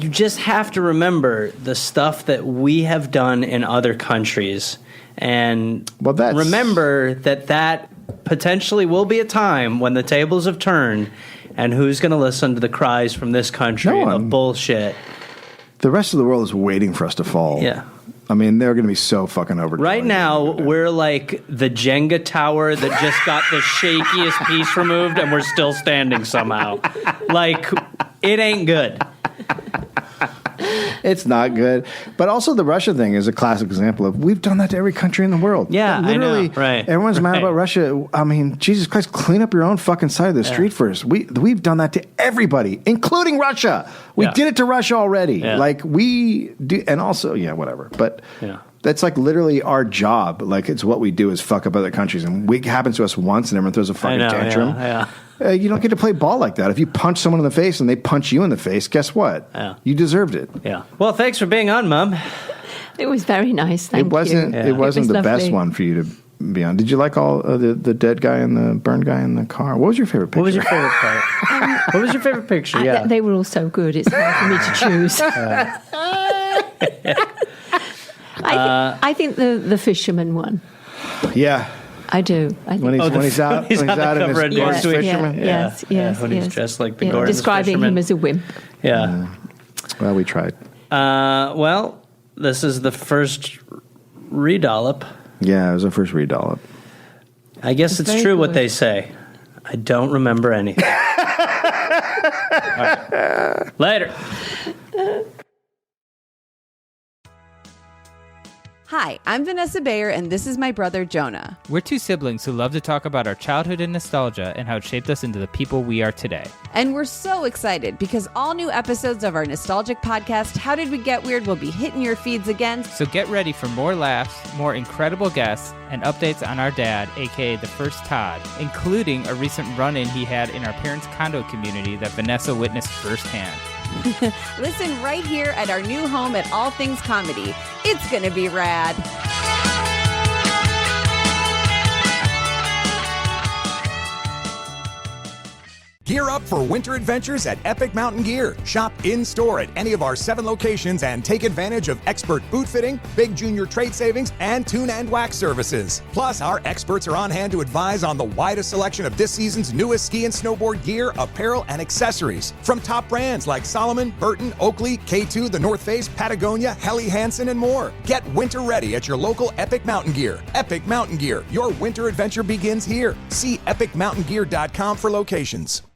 just have to remember the stuff that we have done in other countries, and remember that potentially will be a time when the tables have turned. And who's going to listen to the cries from this country of bullshit? The rest of the world is waiting for us to fall. Yeah. I mean, they're going to be so fucking overjoyed. Right now, we're like the Jenga tower that just got the shakiest piece removed, and we're still standing somehow. Like, it ain't good. It's not good. But also the Russia thing is a classic example of we've done that to every country in the world. Yeah, literally, I know. Right. Everyone's mad about Russia. I mean, Jesus Christ, clean up your own fucking side of the street first. We've done that to everybody, including Russia. We did it to Russia already. Yeah. Like we do, and also, whatever. But that's like literally our job. Like it's what we do is fuck up other countries, and it happens to us once, and everyone throws a fucking tantrum. Yeah. You don't get to play ball like that. If you punch someone in the face and they punch you in the face, guess what? Yeah. You deserved it. Yeah. Well, thanks for being on, Mum. It was very nice. Thank It wasn't. you. It wasn't was the lovely. best one for you to be on. Did you like all the dead guy and the burned guy in the car? What was your favorite picture? What was your favorite part? What was your favorite picture? Yeah. They were all so good. It's hard for me to choose. I think the fisherman one. Yeah. I do. I think When he's out, he's on the out in cover his of Gordon's Newsweek. fisherman. Yes. When he's dressed like the Gordon's describing fisherman. him as a wimp. Yeah. Well, we tried. Well, this is the first re-dollop. Yeah, it was our first re-dollop. I guess it's very true what good. they say. I don't remember anything. All right. Later. Hi, I'm Vanessa Bayer, and this is my brother Jonah. We're two siblings who love to talk about our childhood and nostalgia and how it shaped us into the people we are today. And we're so excited because all new episodes of our nostalgic podcast, How Did We Get Weird, will be hitting your feeds again. So get ready for more laughs, more incredible guests, and updates on our dad, aka the first Todd, including a recent run-in he had in our parents' condo community that Vanessa witnessed firsthand. Listen right here at our new home at All Things Comedy. It's gonna be rad. Gear up for winter adventures at Epic Mountain Gear. Shop in-store at any of our 7 locations and take advantage of expert boot fitting, big junior trade savings, and tune and wax services. Plus, our experts are on hand to advise on the widest selection of this season's newest ski and snowboard gear, apparel, and accessories. From top brands like Salomon, Burton, Oakley, K2, The North Face, Patagonia, Helly Hansen, and more. Get winter ready at your local Epic Mountain Gear. Epic Mountain Gear, your winter adventure begins here. See epicmountaingear.com for locations.